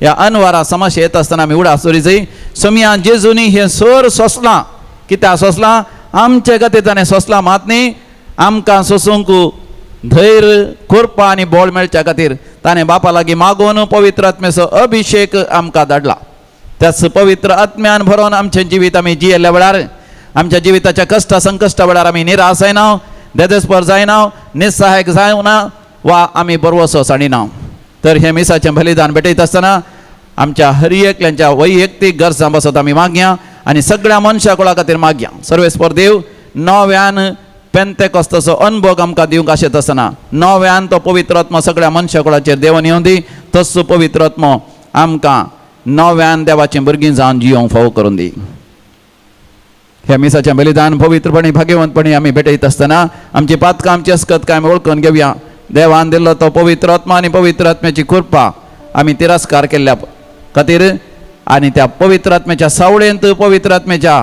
ह्या अनवारा समस्या येता आसतना आमी उडा आसतली जाय. समिया जेजूनी हें सर सोंसलां. कित्याक सोंसलां? आमचे खातीर ताणें सोंसलां मात न्ही, आमकां सोंसूंक धैर्य कृपा आनी बळ मेळच्या खातीर ताणें बापा लागीं मागून पवित्र आत्म्याचो अभिशेक आमकां धाडला. त्याच पवित्र आत्म्यान भरोवन आमचें जिवीत आमी जियेल्या वेळार आमच्या जिविताच्या कश्ट संकश्टा वेळार आमी निराश जायना, देदेस्पर जायना, निस्सहायक जायना वा आमी बरवसो साडिना. तर हे मिसाचें बलिदान भेटयत आसतना आमच्या हर एकल्यांच्या वैयक्तीक गरजां बसत आमी मागया आनी सगळ्या मनशा कुळा खातीर मागया. सर्वेस्पर देव नव्यान पेंतेकॉस्ताचो अनुभव आमकां दिवंक आशेत आसतना नव्यान तो पवित्र आत्मा सगळ्या मनशा कुळाचेर देवन येवं दी. तसो पवित्र आत्मा आमकां नव्यान देवाचें भुरगीं जावन जियोंक फावो करून दी. ह्या मिसाचें बलिदान पवित्रपणी भाग्यवंतपणी आमी भेटयत आसतना आमची पातकां आमची अस्कतकाय आमी वळखून घेवया. देवान दिल्लो तो पवित्र आत्मा आनी पवित्र आत्म्याची कृपा आमी तिरस्कार केल्ल्या खातीर आनी त्या पवित्र आत्म्याच्या सावळेंत पवित्र आत्म्याच्या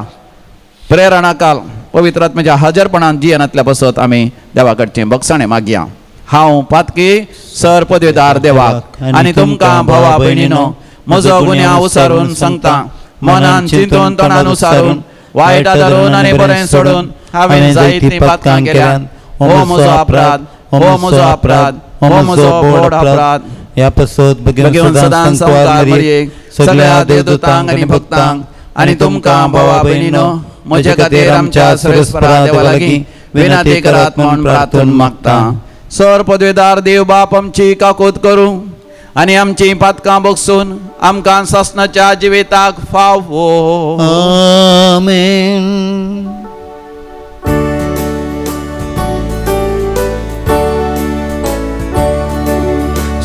प्रेरणाकाल पवित्र आत्म्याच्या हजरपणान जियेनांतल्या बसत आमी देवा कडचें बक्षाणें मागया. हांव पातकी सर पदवेदार देवाक आनी तुमकां भावा भयणीनो म्हजो गुन्यांव उसारून सांगता. मनान चिंतून तोंडान उसारून वाईट धरून आणि बरें सोडून हांवें जायतीं पातकां केल्यात. हो म्हजो अपराध, हो म्हजो अपराध, हो म्हजो व्हड अपराध. या पसत बेगीन सदां संवकार मरयेक सगळ्या देवदूतांक आनी भक्तांक आनी तुमकां भावा भयणीनो म्हजे खातीर आमच्या सर्वेस्परा देवा लागीं विनंती करात म्हूण प्रार्थून मागता. सर पदवेदार देव बाप आमची काकूत करूं आनी आमची पातकां बगसून आमकां ससनाच्या जिविताक फावो. आमेन.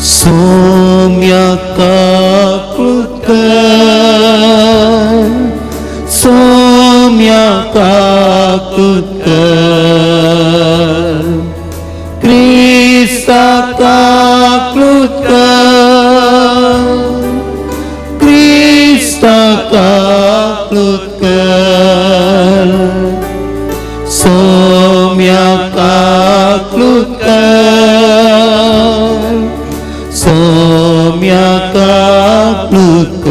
सौम्या काकृत सौम्या काकृत क्रिस्ता काकृत क्रिस्ता काकृत सौम्या काकृत सौम्या काकृत.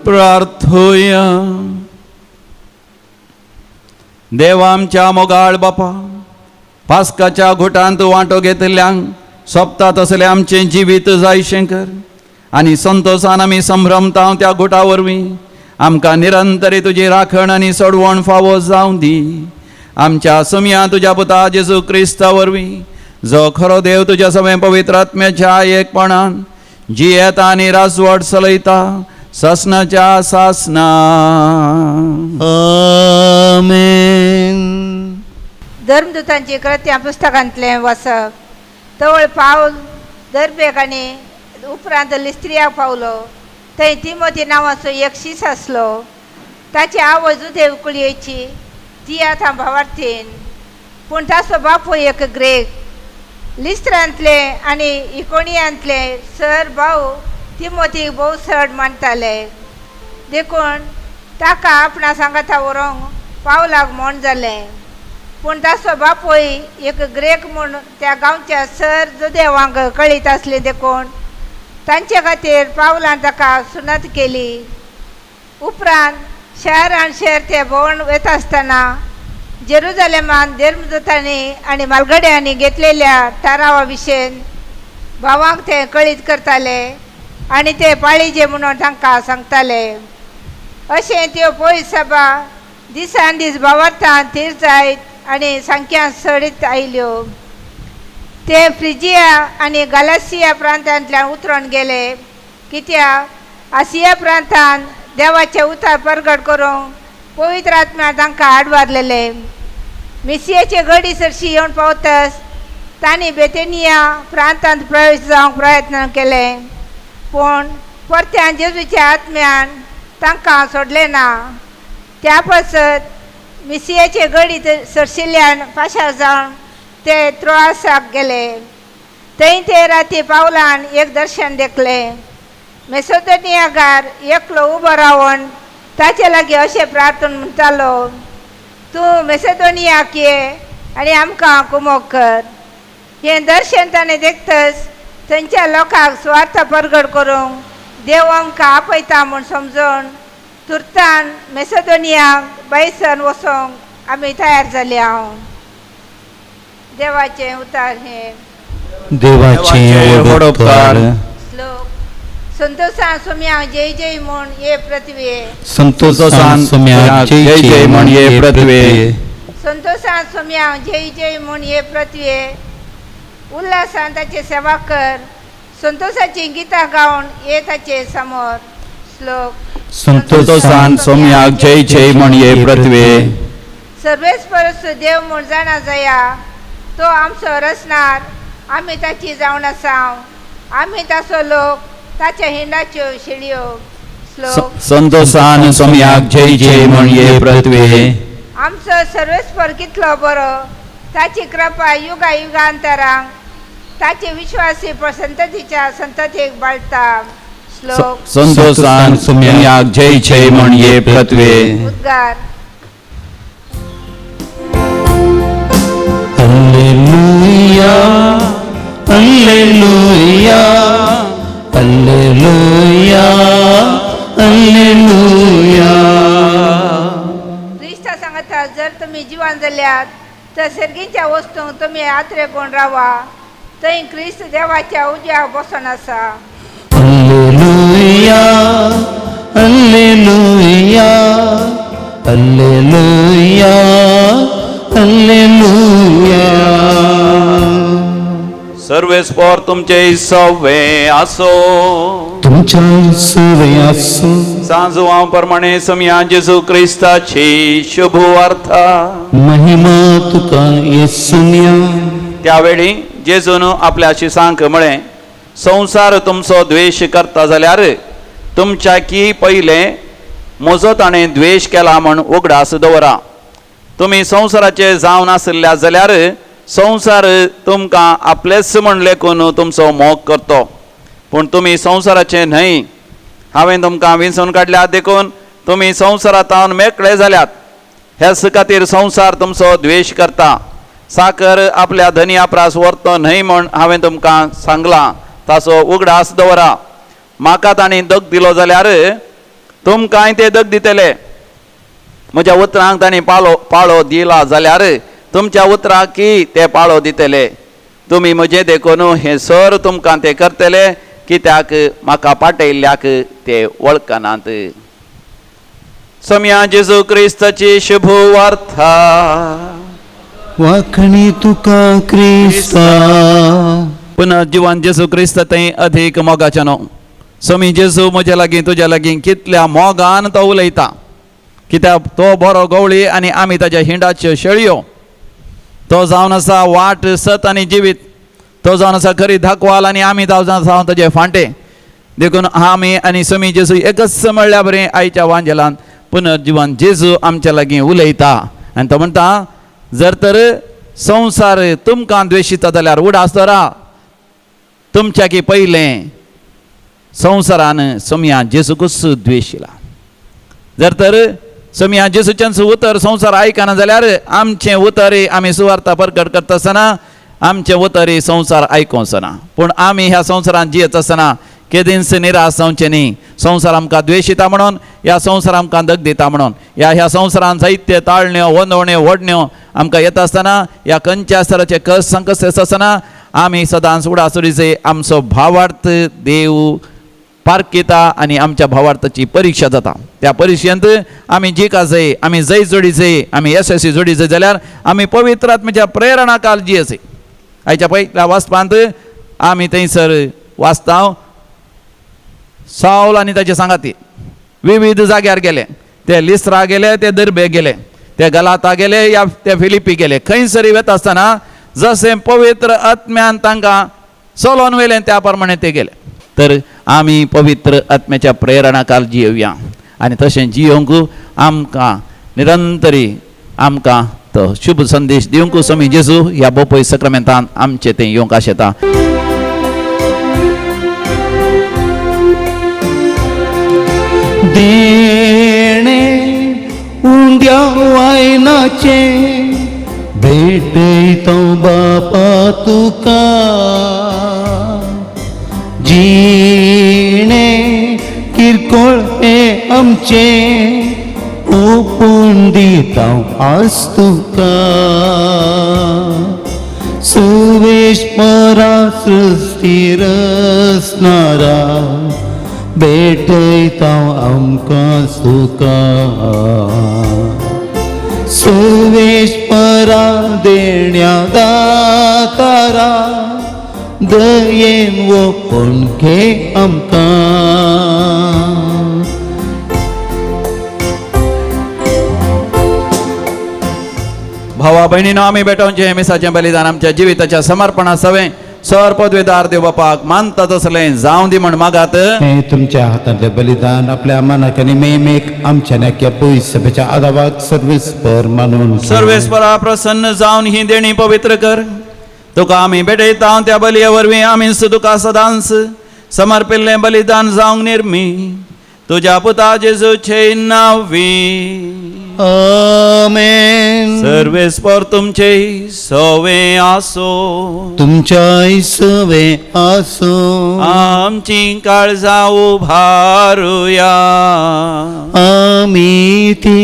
प्रार्थूया. देवा आमच्या मोगाळ बापा, पास्काच्या घुटांत वांटो घेतल्यांक सोंपता तसलें आमचें जिवीत जायशें कर आनी संतोशान आमी संभ्रमता त्या घुटा वरवीं आमकां निरंतरी तुजी राखण आनी सोडवण फावो जावं दी. आमच्या सुमया तुज्या पुता जेजू क्रिस्ता वरवीं जो खरो देव तुज्या सगळे पवित्र आत्म्याच्या एकपणान जियेता आनी राजवट चलयता ससनाच्या सासना. आमेन. धर्मदूतांची कृत्यां पुस्तकांतलें वाचप. तवळ पावल दर्बेक आनी उपरांत लिस्त्रियाक पावलो. थंय तिमोथी नांवाचो एक शीस आसलो. ताची आवय जुदेव कुळयेची, ती आतां भावार्थीन, पूण ताचो बापूय एक ग्रेक. लिस्त्रांतले आनी इकोनियांतले सर भाव तिमोथीक भोव चड मानताले. देखून ताका आपणा सांगाता व्हरूंक पावलाक म्हण जालें. पूण ताचो बापूय एक ग्रेक म्हूण त्या गांवच्या सर जुदेवांक कळीत आसलें देखून तांचे खातीर पावलान ताका सुनात केली. उपरांत शहरान शहर ते भोंवण वता आसतना जेरुजालेमान धर्मदूतांनी आनी मालगड्यांनी घेतलेल्या थारावा विशयी भावांक ते कळीत करताले आनी ते पाळीजे म्हणून तांकां सांगताले. अशें त्यो पयस सभा दिसान दीस भावार्थान थीर जायत आनी संख्या चडीत आयल्यो. ते फ्रिजिया आनी गालासिया प्रांतांतल्यान उतरून गेले, कित्याक आसिया प्रांतान देवाचे उतार परगट करूंक पवित्र आत्म्यान तांकां आडवारलेले. मिसियाचे घडी सरशी येवन पावतच तांणी बेतेनिया प्रांतांत प्रवेश जावंक प्रयत्न केले, पूण परत्यान जेजूच्या आत्म्यान तांकां सोडलें ना. त्या पासत मिसियाचे घडी सरशिल्ल्यान पाशार जावन ते त्रोआसाक गेले. थंय ते राती पावलान एक दर्शन देखलें. मेसोदोनियागार एकलो उबो रावन ताचे लागीं अशें प्रार्थना म्हणटालो, तूं मेसेदोनियाक ये आनी आमकां कुमोग कर. हें दर्शन ताणें देखतच थंयच्या लोकांक स्वार्थ परगट करूंक देव आमकां आपयता म्हूण समजून तुर्तान मेसेदोनियाक बायसन वचोंक आमी तयार जाली. हांव देवाचें उतार हें. देवाचे वडोपकार. श्लोक. संतोषान सोम्या जय जय म्हूण ये पृथ्वे. संतोषान सोम्या जय जय म्हूण ये पृथ्वे. संतोषान सोम्या जय जय म्हूण ये पृथ्वे. उल्हासान ताचे सेवा कर. संतोषाची गितां गावन ये ताचे समोर. श्लोक. संतोषान सोम्याक जय जय म्हूण ये पृथ्वे. सर्वेस्परस देव म्हूण जाणा जया, तो आमचो रचणार, आमी ताची जावन आसाव, आमी ताचो लोक, ताच्या हिंडाच्यो शिळयो. श्लोक. संतोषान सोम्याक जय जय म्हूण ये पृथ्वे. आमचो सर्वेस्पर कितलो बरो, ताची कृपा युगा युगांतरांक ताचे विश्वासी संततीच्या संततीक बाळटा. श्लोक. संतोषान सोम्याक जय जय म्हूण ये पृथ्वे. उद्गार. Alleluia, Alleluia, Alleluia, Alleluia. तुम्ही जिवान जाल्यात तर सर्गींच्या वस्तूंक तुम्ही आत्रे कोण रावा थंय क्रिस्त देवाच्या उज्या बसून आसा. Alleluia, Alleluia, Alleluia, Alleluia. सर्वेस्पर तुमचे सवे आसो. तुमच्या सवे आसो. सांजुवा प्रमाणे समया जेजू क्रिस्ताची शुभ वार्ता. महिमा तुका येसुनिया. त्यावेळी जेजून आपल्या शिसांक म्हळे, संसार तुमचो द्वेष करता जाल्यार तुमच्या की पहिले म्हजो ताणें द्वेष केला म्हण उगडास दवरा. तुमी संसाराचे जावन आसल्या जाल्यार संसार तुमकां आपलेच म्हण लेखून तुमचो मोग करतो. पूण तुमी संसाराचे न्हय. हांवें तुमकां विंचून काडल्यात देखून तुमी संवसारांत मेकळे जाल्यात. हेच खातीर संवसार तुमचो द्वेष करता. साकर आपल्या धनी आपणास व्हरतो न्हय म्हण हांवें तुमकां सांगलां, ताचो उगडास दवरा. म्हाका तांणी दग दिलो जाल्यार तुमकांय ते दग दितले. म्हज्या उतरांक तांणी पाळो दिला जाल्यार तुमच्या उतरांकी ते पाळो दितले. तुमी म्हजें देखून हे सर तुमकां ते करतले, कित्याक म्हाका पाटयल्ल्याक ते वळखनात. समया जेजू क्रिस्ताची शुभ वार्ता. वाखणी तुका क्रिस्ता. पुनर्जीवन जेजू क्रिस्त थंय अधिक मोगाचें न्हू. समी जेजू म्हज्या लागीं तुज्या लागीं कितल्या मोगान तो उलयता. कित्याक तो बरो गवळी आनी आमी ताज्या हिंडाच्यो शेळयो. तो जावन आसा वाट, सत आनी जिवीत. तो जावन आसा खरी धाकवाल आनी आमी जावन आसा ताजे फांटे. देखून आमी आनी समी जेजू एकच म्हणल्या बरें आयच्या वांजेलांत पुनर्जीवन जेजू आमच्या लागीं उलयता. आनी तो म्हणटा, जर तर संवसार तुमकां द्वेशिता जाल्यार उडास दवरा. तुमच्या की पयलें संवसारान समया जेजूकूच द्वेशिला. जर तर समया जेजूचें उतर संवसार आयकना जाल्यार आमचें उतर आमी सुवार्ता प्रकट करता आसतना आमचें उतर संवसार आयकोसना. पूण आमी ह्या संवसारांत जियेत आसतना केदींच निराश जावचें न्ही. संवसार आमकां द्वेशिता म्हणून, ह्या संवसार आमकां दग दिता म्हणून, ह्या संवसारांत जायत्यो ताळण्यो वंदवण्यो वडण्यो आमकां येता आसतना, ह्या खंयच्या स्तराचे कस संकस आसतना आमी सदांच उडासुडीचे आमचो भावार्थ देव पारकिता आनी आमच्या भावार्थाची परीक्षा जाता. त्या परिक्षेंत आमी जिका जाय, आमी जय जोडीचे, आमी यशस्वी जोडीचे जाल्यार आमी पवित्र आत्म्याच्या प्रेरणा काल जियेचे. आयच्या पयल्या वाचपांत आमी थंयसर वाचता, साऊल आनी ताचे सांगाती विविध जाग्यार गेले. ते लिस्त्रा गेले, ते दर्बे गेले, ते गलाता गेले, या ते फिलिपी गेले. खंयसरी वता आसतना जशें पवित्र आत्म्यान तांकां चलोवन व्हेलें त्या प्रमाणे ते गेले. तर आमी पवित्र आत्म्याच्या प्रेरणा काल जियोवया आनी तशें जियोवंक आमकां निरंतरी आमकां तो शुभ संदेश दिवंक समी जेजू ह्या बोपय सक्रामेंतान आमचे तें येवंक आशेता. देणे उंड्या वायनाचे भेटयतो बापा तुका. जिणे किरकोळ हे आमचे ओपून दिता आज तुका. सुवेश परा सृष्टी रचणारा भेटयता आमकां तुका. सुवेश परा देण्या दातारा दयेन ओपून घे आमकां. भावा भयणीनो, आमी भेटोवचें हे मिसाचें बलिदान आमच्या जिविताच्या समर्पणा सवें सर पदवेदार देव बापाक मानता तसलें जावं दी म्हण मागात. हे तुमच्या हातांतलें बलिदान आपल्या मनाक आनी नेमेक आमच्या नाक्या पयस सभेच्या आदावाक सर्वेस्पर मानून सर्वेस्परा प्रसन्न जावन ही देणी पवित्र कर. तुका आमी भेटयता त्या बलये वरवीं आमी तुका सदांच समर्पिल्लें बलिदान जावंक निर्मी तुज्या पुता जेजूचे नांवी. आमेन. सर्वेस्पर तुमचे सवे आसो. तुमच्या सवे आसो. आमची काळजां उभारुया. आमी ती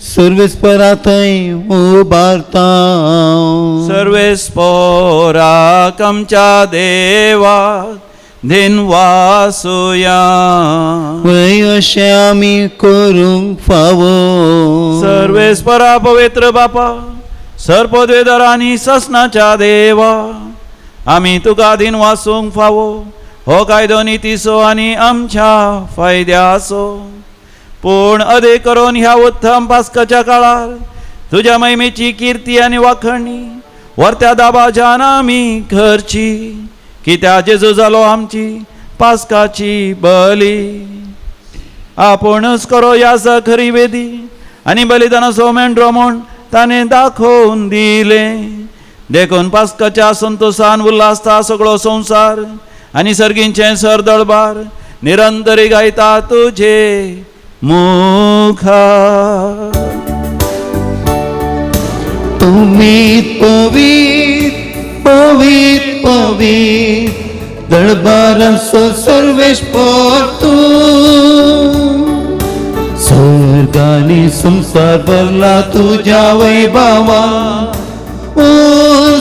सर्वेस्परा थंय उबारता सर्वेस्पोराक आमच्या देवा दिन वासुया वय अशें आमी करूंक फावो सर्वेस्परा पवित्र बापा सर्पद्वेदर आनी ससनाच्या देवा आमी तुका दिन वासूंक फावो हो कायदो नितीसो आनी आमच्या फायद्याचो पूण अधिक करून ह्या उत्तम पास्काच्या काळार तुज्या महिमेची कीर्ती आनी वाखणी वर्त्या दाबाजान आमी करची कित्या जेजू जालो आमची पास्काची बली आपुणूच करो ह्या खरी वेदी आनी बलिदानाचो मेंढरो म्हूण ताणें दाखोवन दिले देखून पास्काच्या संतोषान उल्हासता सगळो संवसार आनी सर्गींचे सरदळबार निरंतरी गायता तुझे मुखार तुम्ही पवित्र पवित्र पवित्र दळबारांचो सर्वेस्पर तूं स्वर्गानी संसार भरला तुझ्या वैभवा ओ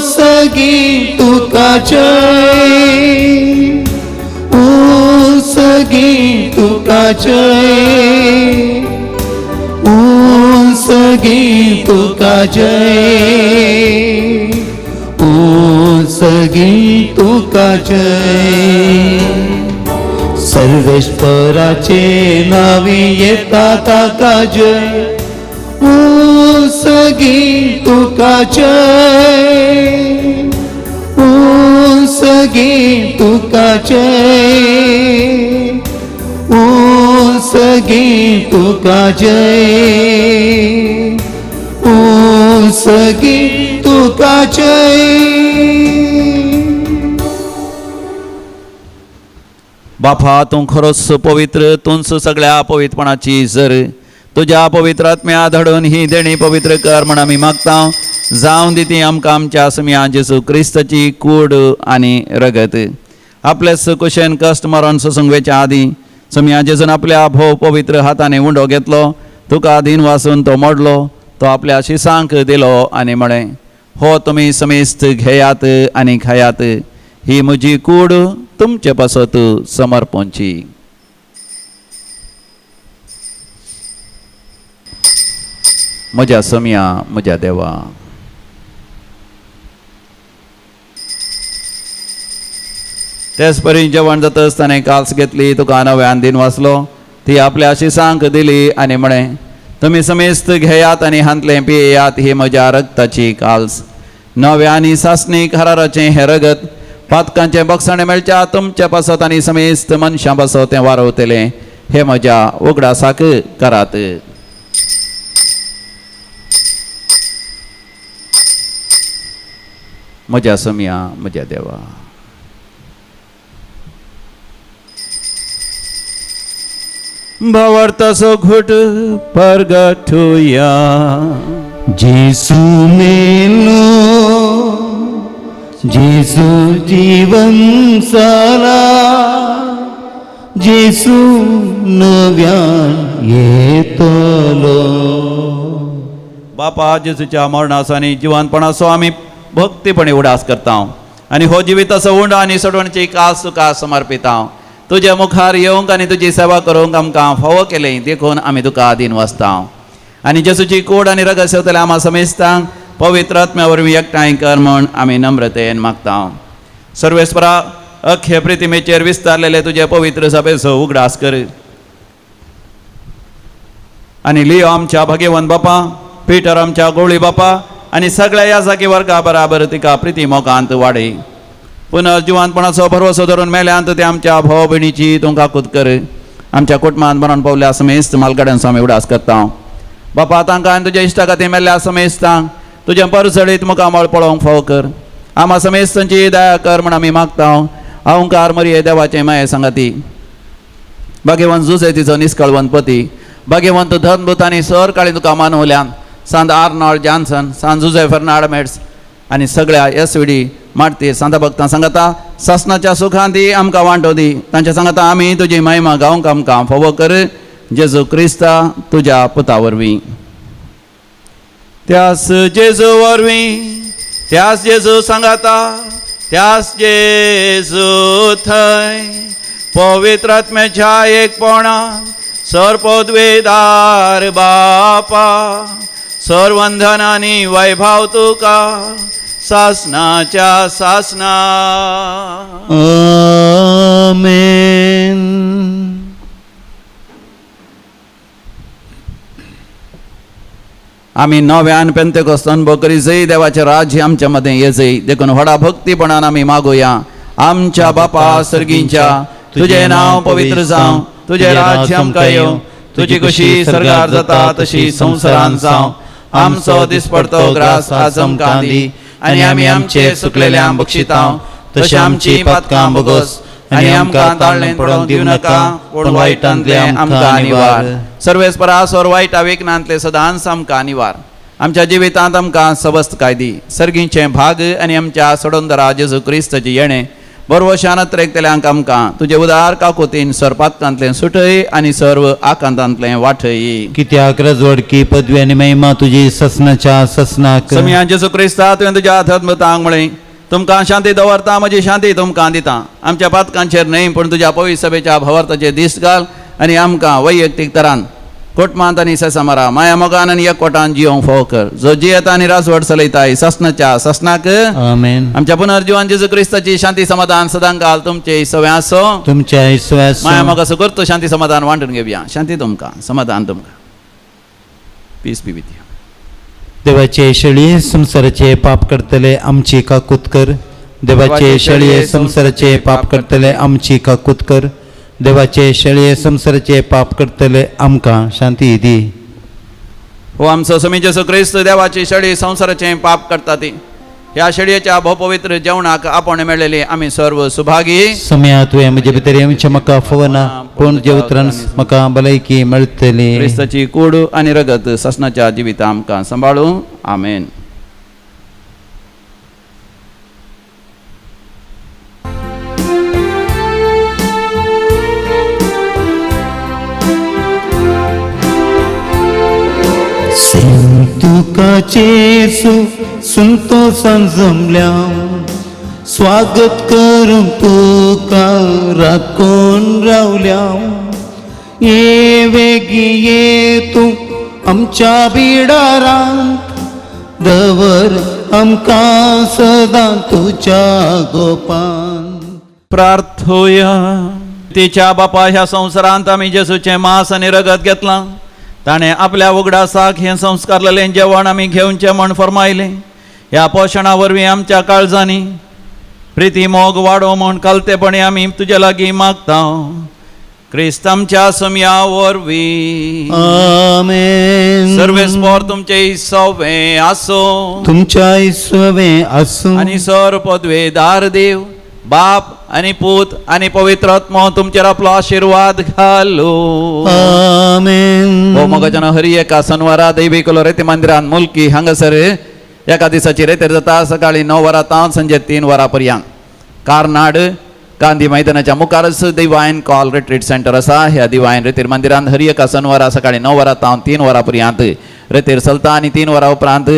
सगी तुका जय ओ सगी तुका जय ओ सगी तुका जय ओ सगी तुका जय सर्वेश्वराचे नावे येता ताका जय ओ सगी तुका जय ओ सगी तुका जय ओ सगी तुका जय ओ सगी तुका जय बापा तूं खरोच पवित्र तूंच सगळ्या पवित्रपणाची जर तुझ्या पवित्र आत्म्या धडून ही देणी पवित्र कर म्हण आमी मागता जावं दी ती आमकां आमच्या समिया जेजू क्रिस्ताची कूड आनी रगत आपलेच कुशेन कश्ट मरण ससंगवेच्या आदी समिया जेजून आपल्या भोव पवित्र हाताने उंडो घेतलो तुका दिन वासून तो मोडलो तो आपल्या शिसांक दिलो आनी म्हळें हो तुमी समेस्त घेयात आनी खायात ही म्हजी कूड तुमचे पासत समर्पणची म्हज्या समिया म्हज्या देवा तेच परी जेवण जाता आसतना काल्स घेतली तुका नव्यान दिन वाचलो ती आपल्या शिसांक दिली आनी म्हळें तुमी समेस्त घेयात आनी हांतले पियेयात ही म्हज्या रक्ताची काल्स नव्यानी सासणीक हराराचें हें रगत पातकांचे बक्षणे मेळच्या तुमच्या पासत आनी समेस्त मनशां पासत तें वारवतलें हे म्हज्या उगडासाक करात म्हज्या समिया म्हज्या देवा भावार्थाचो घोट परगटुया जेसू मेलो जेसू जीवन साला जेसू नव्यान येतलो बापा जेजूच्या मरणाचो आनी जिवंतपणाचो आमी भक्तीपणे उडास करता आनी हो जिविताचो उंड आनी सोडवणेची कास तुका समर्पिता तुज्या मुखार येवंक आनी तुजी सेवा करूंक आमकां फावो केलें देखून आमी तुका आदीन वाचता आनी जेजूची कूड आनी रगत सेवतले आम्हा समेस्तांक पवित्र आत्म्या वरवीं एकठांय कर म्हण आमी नम्रतेन मागता सर्वेस्परा अख्खे प्रितिमेचेर विस्तारलेले तुजे पवित्र सभेचो उगडास कर आनी लियो आमच्या भगेवन बापा पिटर आमच्या गवळी बापा आनी सगळ्या याजाकी वर्गा बराबर तिका प्रिती मोगांत वाडय पुनर्जिवानपणाचो भरवसो धरून मेल्यांत ते आमच्या भाव भयणीची तुमकां खूद कर आमच्या कुटुंबांत मरण पावल्या समेस्त मालगाड्यांचो आमी उडास करता बापा तांकां आनी तुज्या इश्टा खातीर मेल्ल्या समेस्तांक तुजें परसडीत मुखामळ पळोवंक फाव कर आम्हा समेस्तांची दया कर म्हण आमी मागता अहंकार मरिये देवाचे माये सांगाती भाग्यवंत जुसेतीचो निश्कळवंत पती भाग्यवंत धनभूतांनी सर काळी तुका मानवल्यान सांत आर्नॉल्ड जॉन्सन सांत जुझे फर्नांडमेट्स आनी सगळ्या एसविडी मारती सांता भक्तां सांगता ससनाच्या सुखांत दी आमकां वांटो दी तांच्या सांगता आमी तुजी महिमा गावंक आमकां फावो कर जेजू क्रिस्ता तुज्या पुता वरवीं त्यास जेजू वरवीं त्यास जेजू सांगाता त्यास जेजू थंय पवित्र आत्म्याच्या एकपणान सर्वोद्वेदार बापा सर्वंधन आनी वैभव तुका सासनाच्या सासना आमेन. आम्ही नव्यान पेंतेकोस्त अनुभव करी जय देवाचे राज्य आमच्या मध्ये ये जय देखून व्हडा भक्तीपणान आम्ही मागुया. आमच्या बापा सर्गींच्या तुझे नाव पवित्र जावं तुझे राज्य आमकां येवं तुझी कशी सरकार जाता तशी संवसारांत जावं. आमचो दिसपडतो ग्रास आज आमकां दी आनी आमी आमचे सुकलेल्यांक बक्षितांव तशी आमची पातकां बोगस आनी आमकां ताळणेंत पडोवंक दिवं नाका पूण वायटांतले आमकां निवार. सर्वेस्परासोर वायटा विघ्नांतले सदांच आमकां निवार. आमच्या जिवितांत आमकां सबस्त काय दी सर्गींचे भाग आनी आमच्या सोडोंदरा जेजू क्रिस्ताची येणे बरोवशान त्रेकतल्यांक आमकां तुजे उदार काकुतीन सरपातकांतलें सुटय आनी सर्व आकांतांतलें वाटय. कित्याक रजवडकी पदवी आनी महिमा तुजी ससनाच्या ससनाक. समियान जेजू क्रिस्ता तुवें तुज्या अधर्मतांक म्हळें तुमकां शांती दवरता म्हजी शांती तुमकां दिता. आमच्या पातकांचेर न्हय पूण तुज्या पवित्र सभेच्या भवार्थाचेर दिश्ट घाल आनी आमकां वैयक्तीक तरान कोटमांत आनी सेसामारा माया मोगान आनी एकवटान जियोंक फोव कर. जो जियेता आनी राजवट चलयताय ससनाच्या ससनाक. आमेन. आमच्या पुनर्जीवन जेजू क्रिस्ताची शांती समाधान सदां घाल तुमचे सवय आसो. तुमच्या ईश्वास माया मोगाचो करतो शांती समाधान वांटून घेवया. शांती तुमकां समाधान तुमकां. Peace be with you. देवाचे शेळये संसाराचे पाप करतले आमची काकूत कर. देवाचे शेळये संसाराचे पाप करतले आमची काकूत कर. देवाचे शेळये संसाराचे पाप करतले आमकां शांती दी. हो आमचो समी जेजू क्रिस्त देवाची शेळी संसाराचे पाप करता ती ह्या शेळयेच्या भोपवित्र जेवणाक आपण मेळलेली आमी सर्व सुभागी. समया तुवें म्हजे भितर आमच्या म्हाका फवना पूण जे उतरान म्हाका भलायकी मेळटली. क्रिस्ताची कूड आनी रगत ससनाच्या जिवितां आमकां सांबाळूं. आमेन. तुकाचेसु सुनतो संजमल्या स्वागत करूंक तुका राखून रावल्या. ये वेगी ये तूं आमच्या बिडारांत दवर आमकां सदां तुज्या गोपान. प्रार्थोया. तिच्या बापा ह्या संवसारांत आमी जेजूचें मांस आनी रगत घेतलां. ताणें आपल्या उगडासाक हें संस्कारलेलें जेवण आमी घेवचें म्हण फरमायलें. ह्या पोशणा वरवीं आमच्या काळजांनी प्रिती मोग वाडो म्हण कालतेपणी आमी तुजे लागीं मागता. क्रिस्त आमच्या समया वरवीं. आमेन. सर्वेस्पोर तुमचे सवे आसो. तुमच्या ईश्वे आसूं आनी सर पदवेदार देव बाप आनी पूत आनी पवित्र आत्मो तुमचेर आपलो आशीर्वाद घालो. आमेन. हो मोगाच्यान हरी एका शनिवारा दैवीक रेती मंदिरान मुलकी हांगासर एका दिसाची रेतेर जाता. सकाळी 9 वरां तावन संजे 3 वरां पर्यंत. कार्नाड गांधी मैदानाच्या मुखारच दिवायन कॉल रिट्रीट सेंटर आसा. ह्या दिवायन रेतीर मंदिरान हरी एका शनिवारा सकाळी 9 वरां तावन 3 वरां पर्यंत रेतीर चलता आनी 3 वरां उपरांत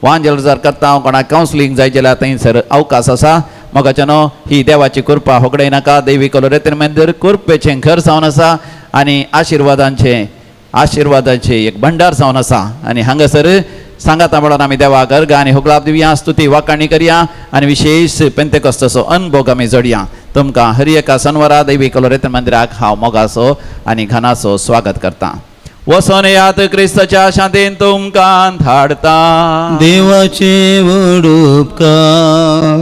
वांजल जर करता कोणाक कावन्सिलींग जाय जाल्यार थंयसर अवकाश आसा. मोगाच्यान ही देवाची कृपा होगडय नाका. दैवीक रेतीर मंदिर कृपेचें घर जावन आसा आनी आशिर्वादाचे एक भंडार जावन आसा. आनी हांगासर सांगाता म्हणून आमी देवाक अर्घ आनी होगलाप दिवया स्तुती वाकाणी करया आनी विशेष पेंतेकोस्ताचो अनुभव आमी जोडया. तुमकां हरी एका शनिवारा दैवीक रेतीर मंदिराक हांव मोगाचो आनी घनाचो स्वागत करता. वसोन यात क्रिस्ताच्या शांतीन तुमकां धाडता. देवाचे व्हड उपकार.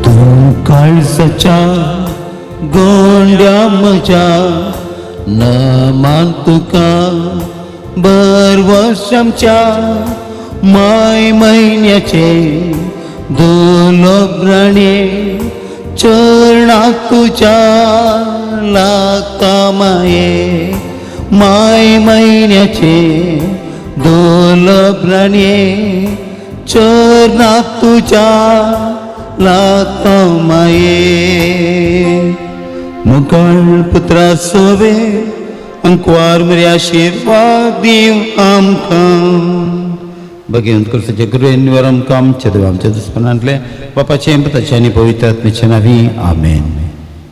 तूं काळजाच्या गोंड्या म्हज्या नमान तुका बरवर्स आमच्या माय म्हयन्याचे दोलोब्राणे चरणाक तुज्या लागता माये. माय म्हयन्याचे दोलोब्राणे चरणाक तुज्या लागता माये. मुखार पुत्रा सोवे अंकुआर मरे आशीर्वाद दिव आमकां भगवंत कृष्णाचे कृपेवर आमकां आमच्या देवा आमच्या दुस्मनांतले बापाचे पुताचे आनी पवित्र आत्म्याचे नांवी आमेन.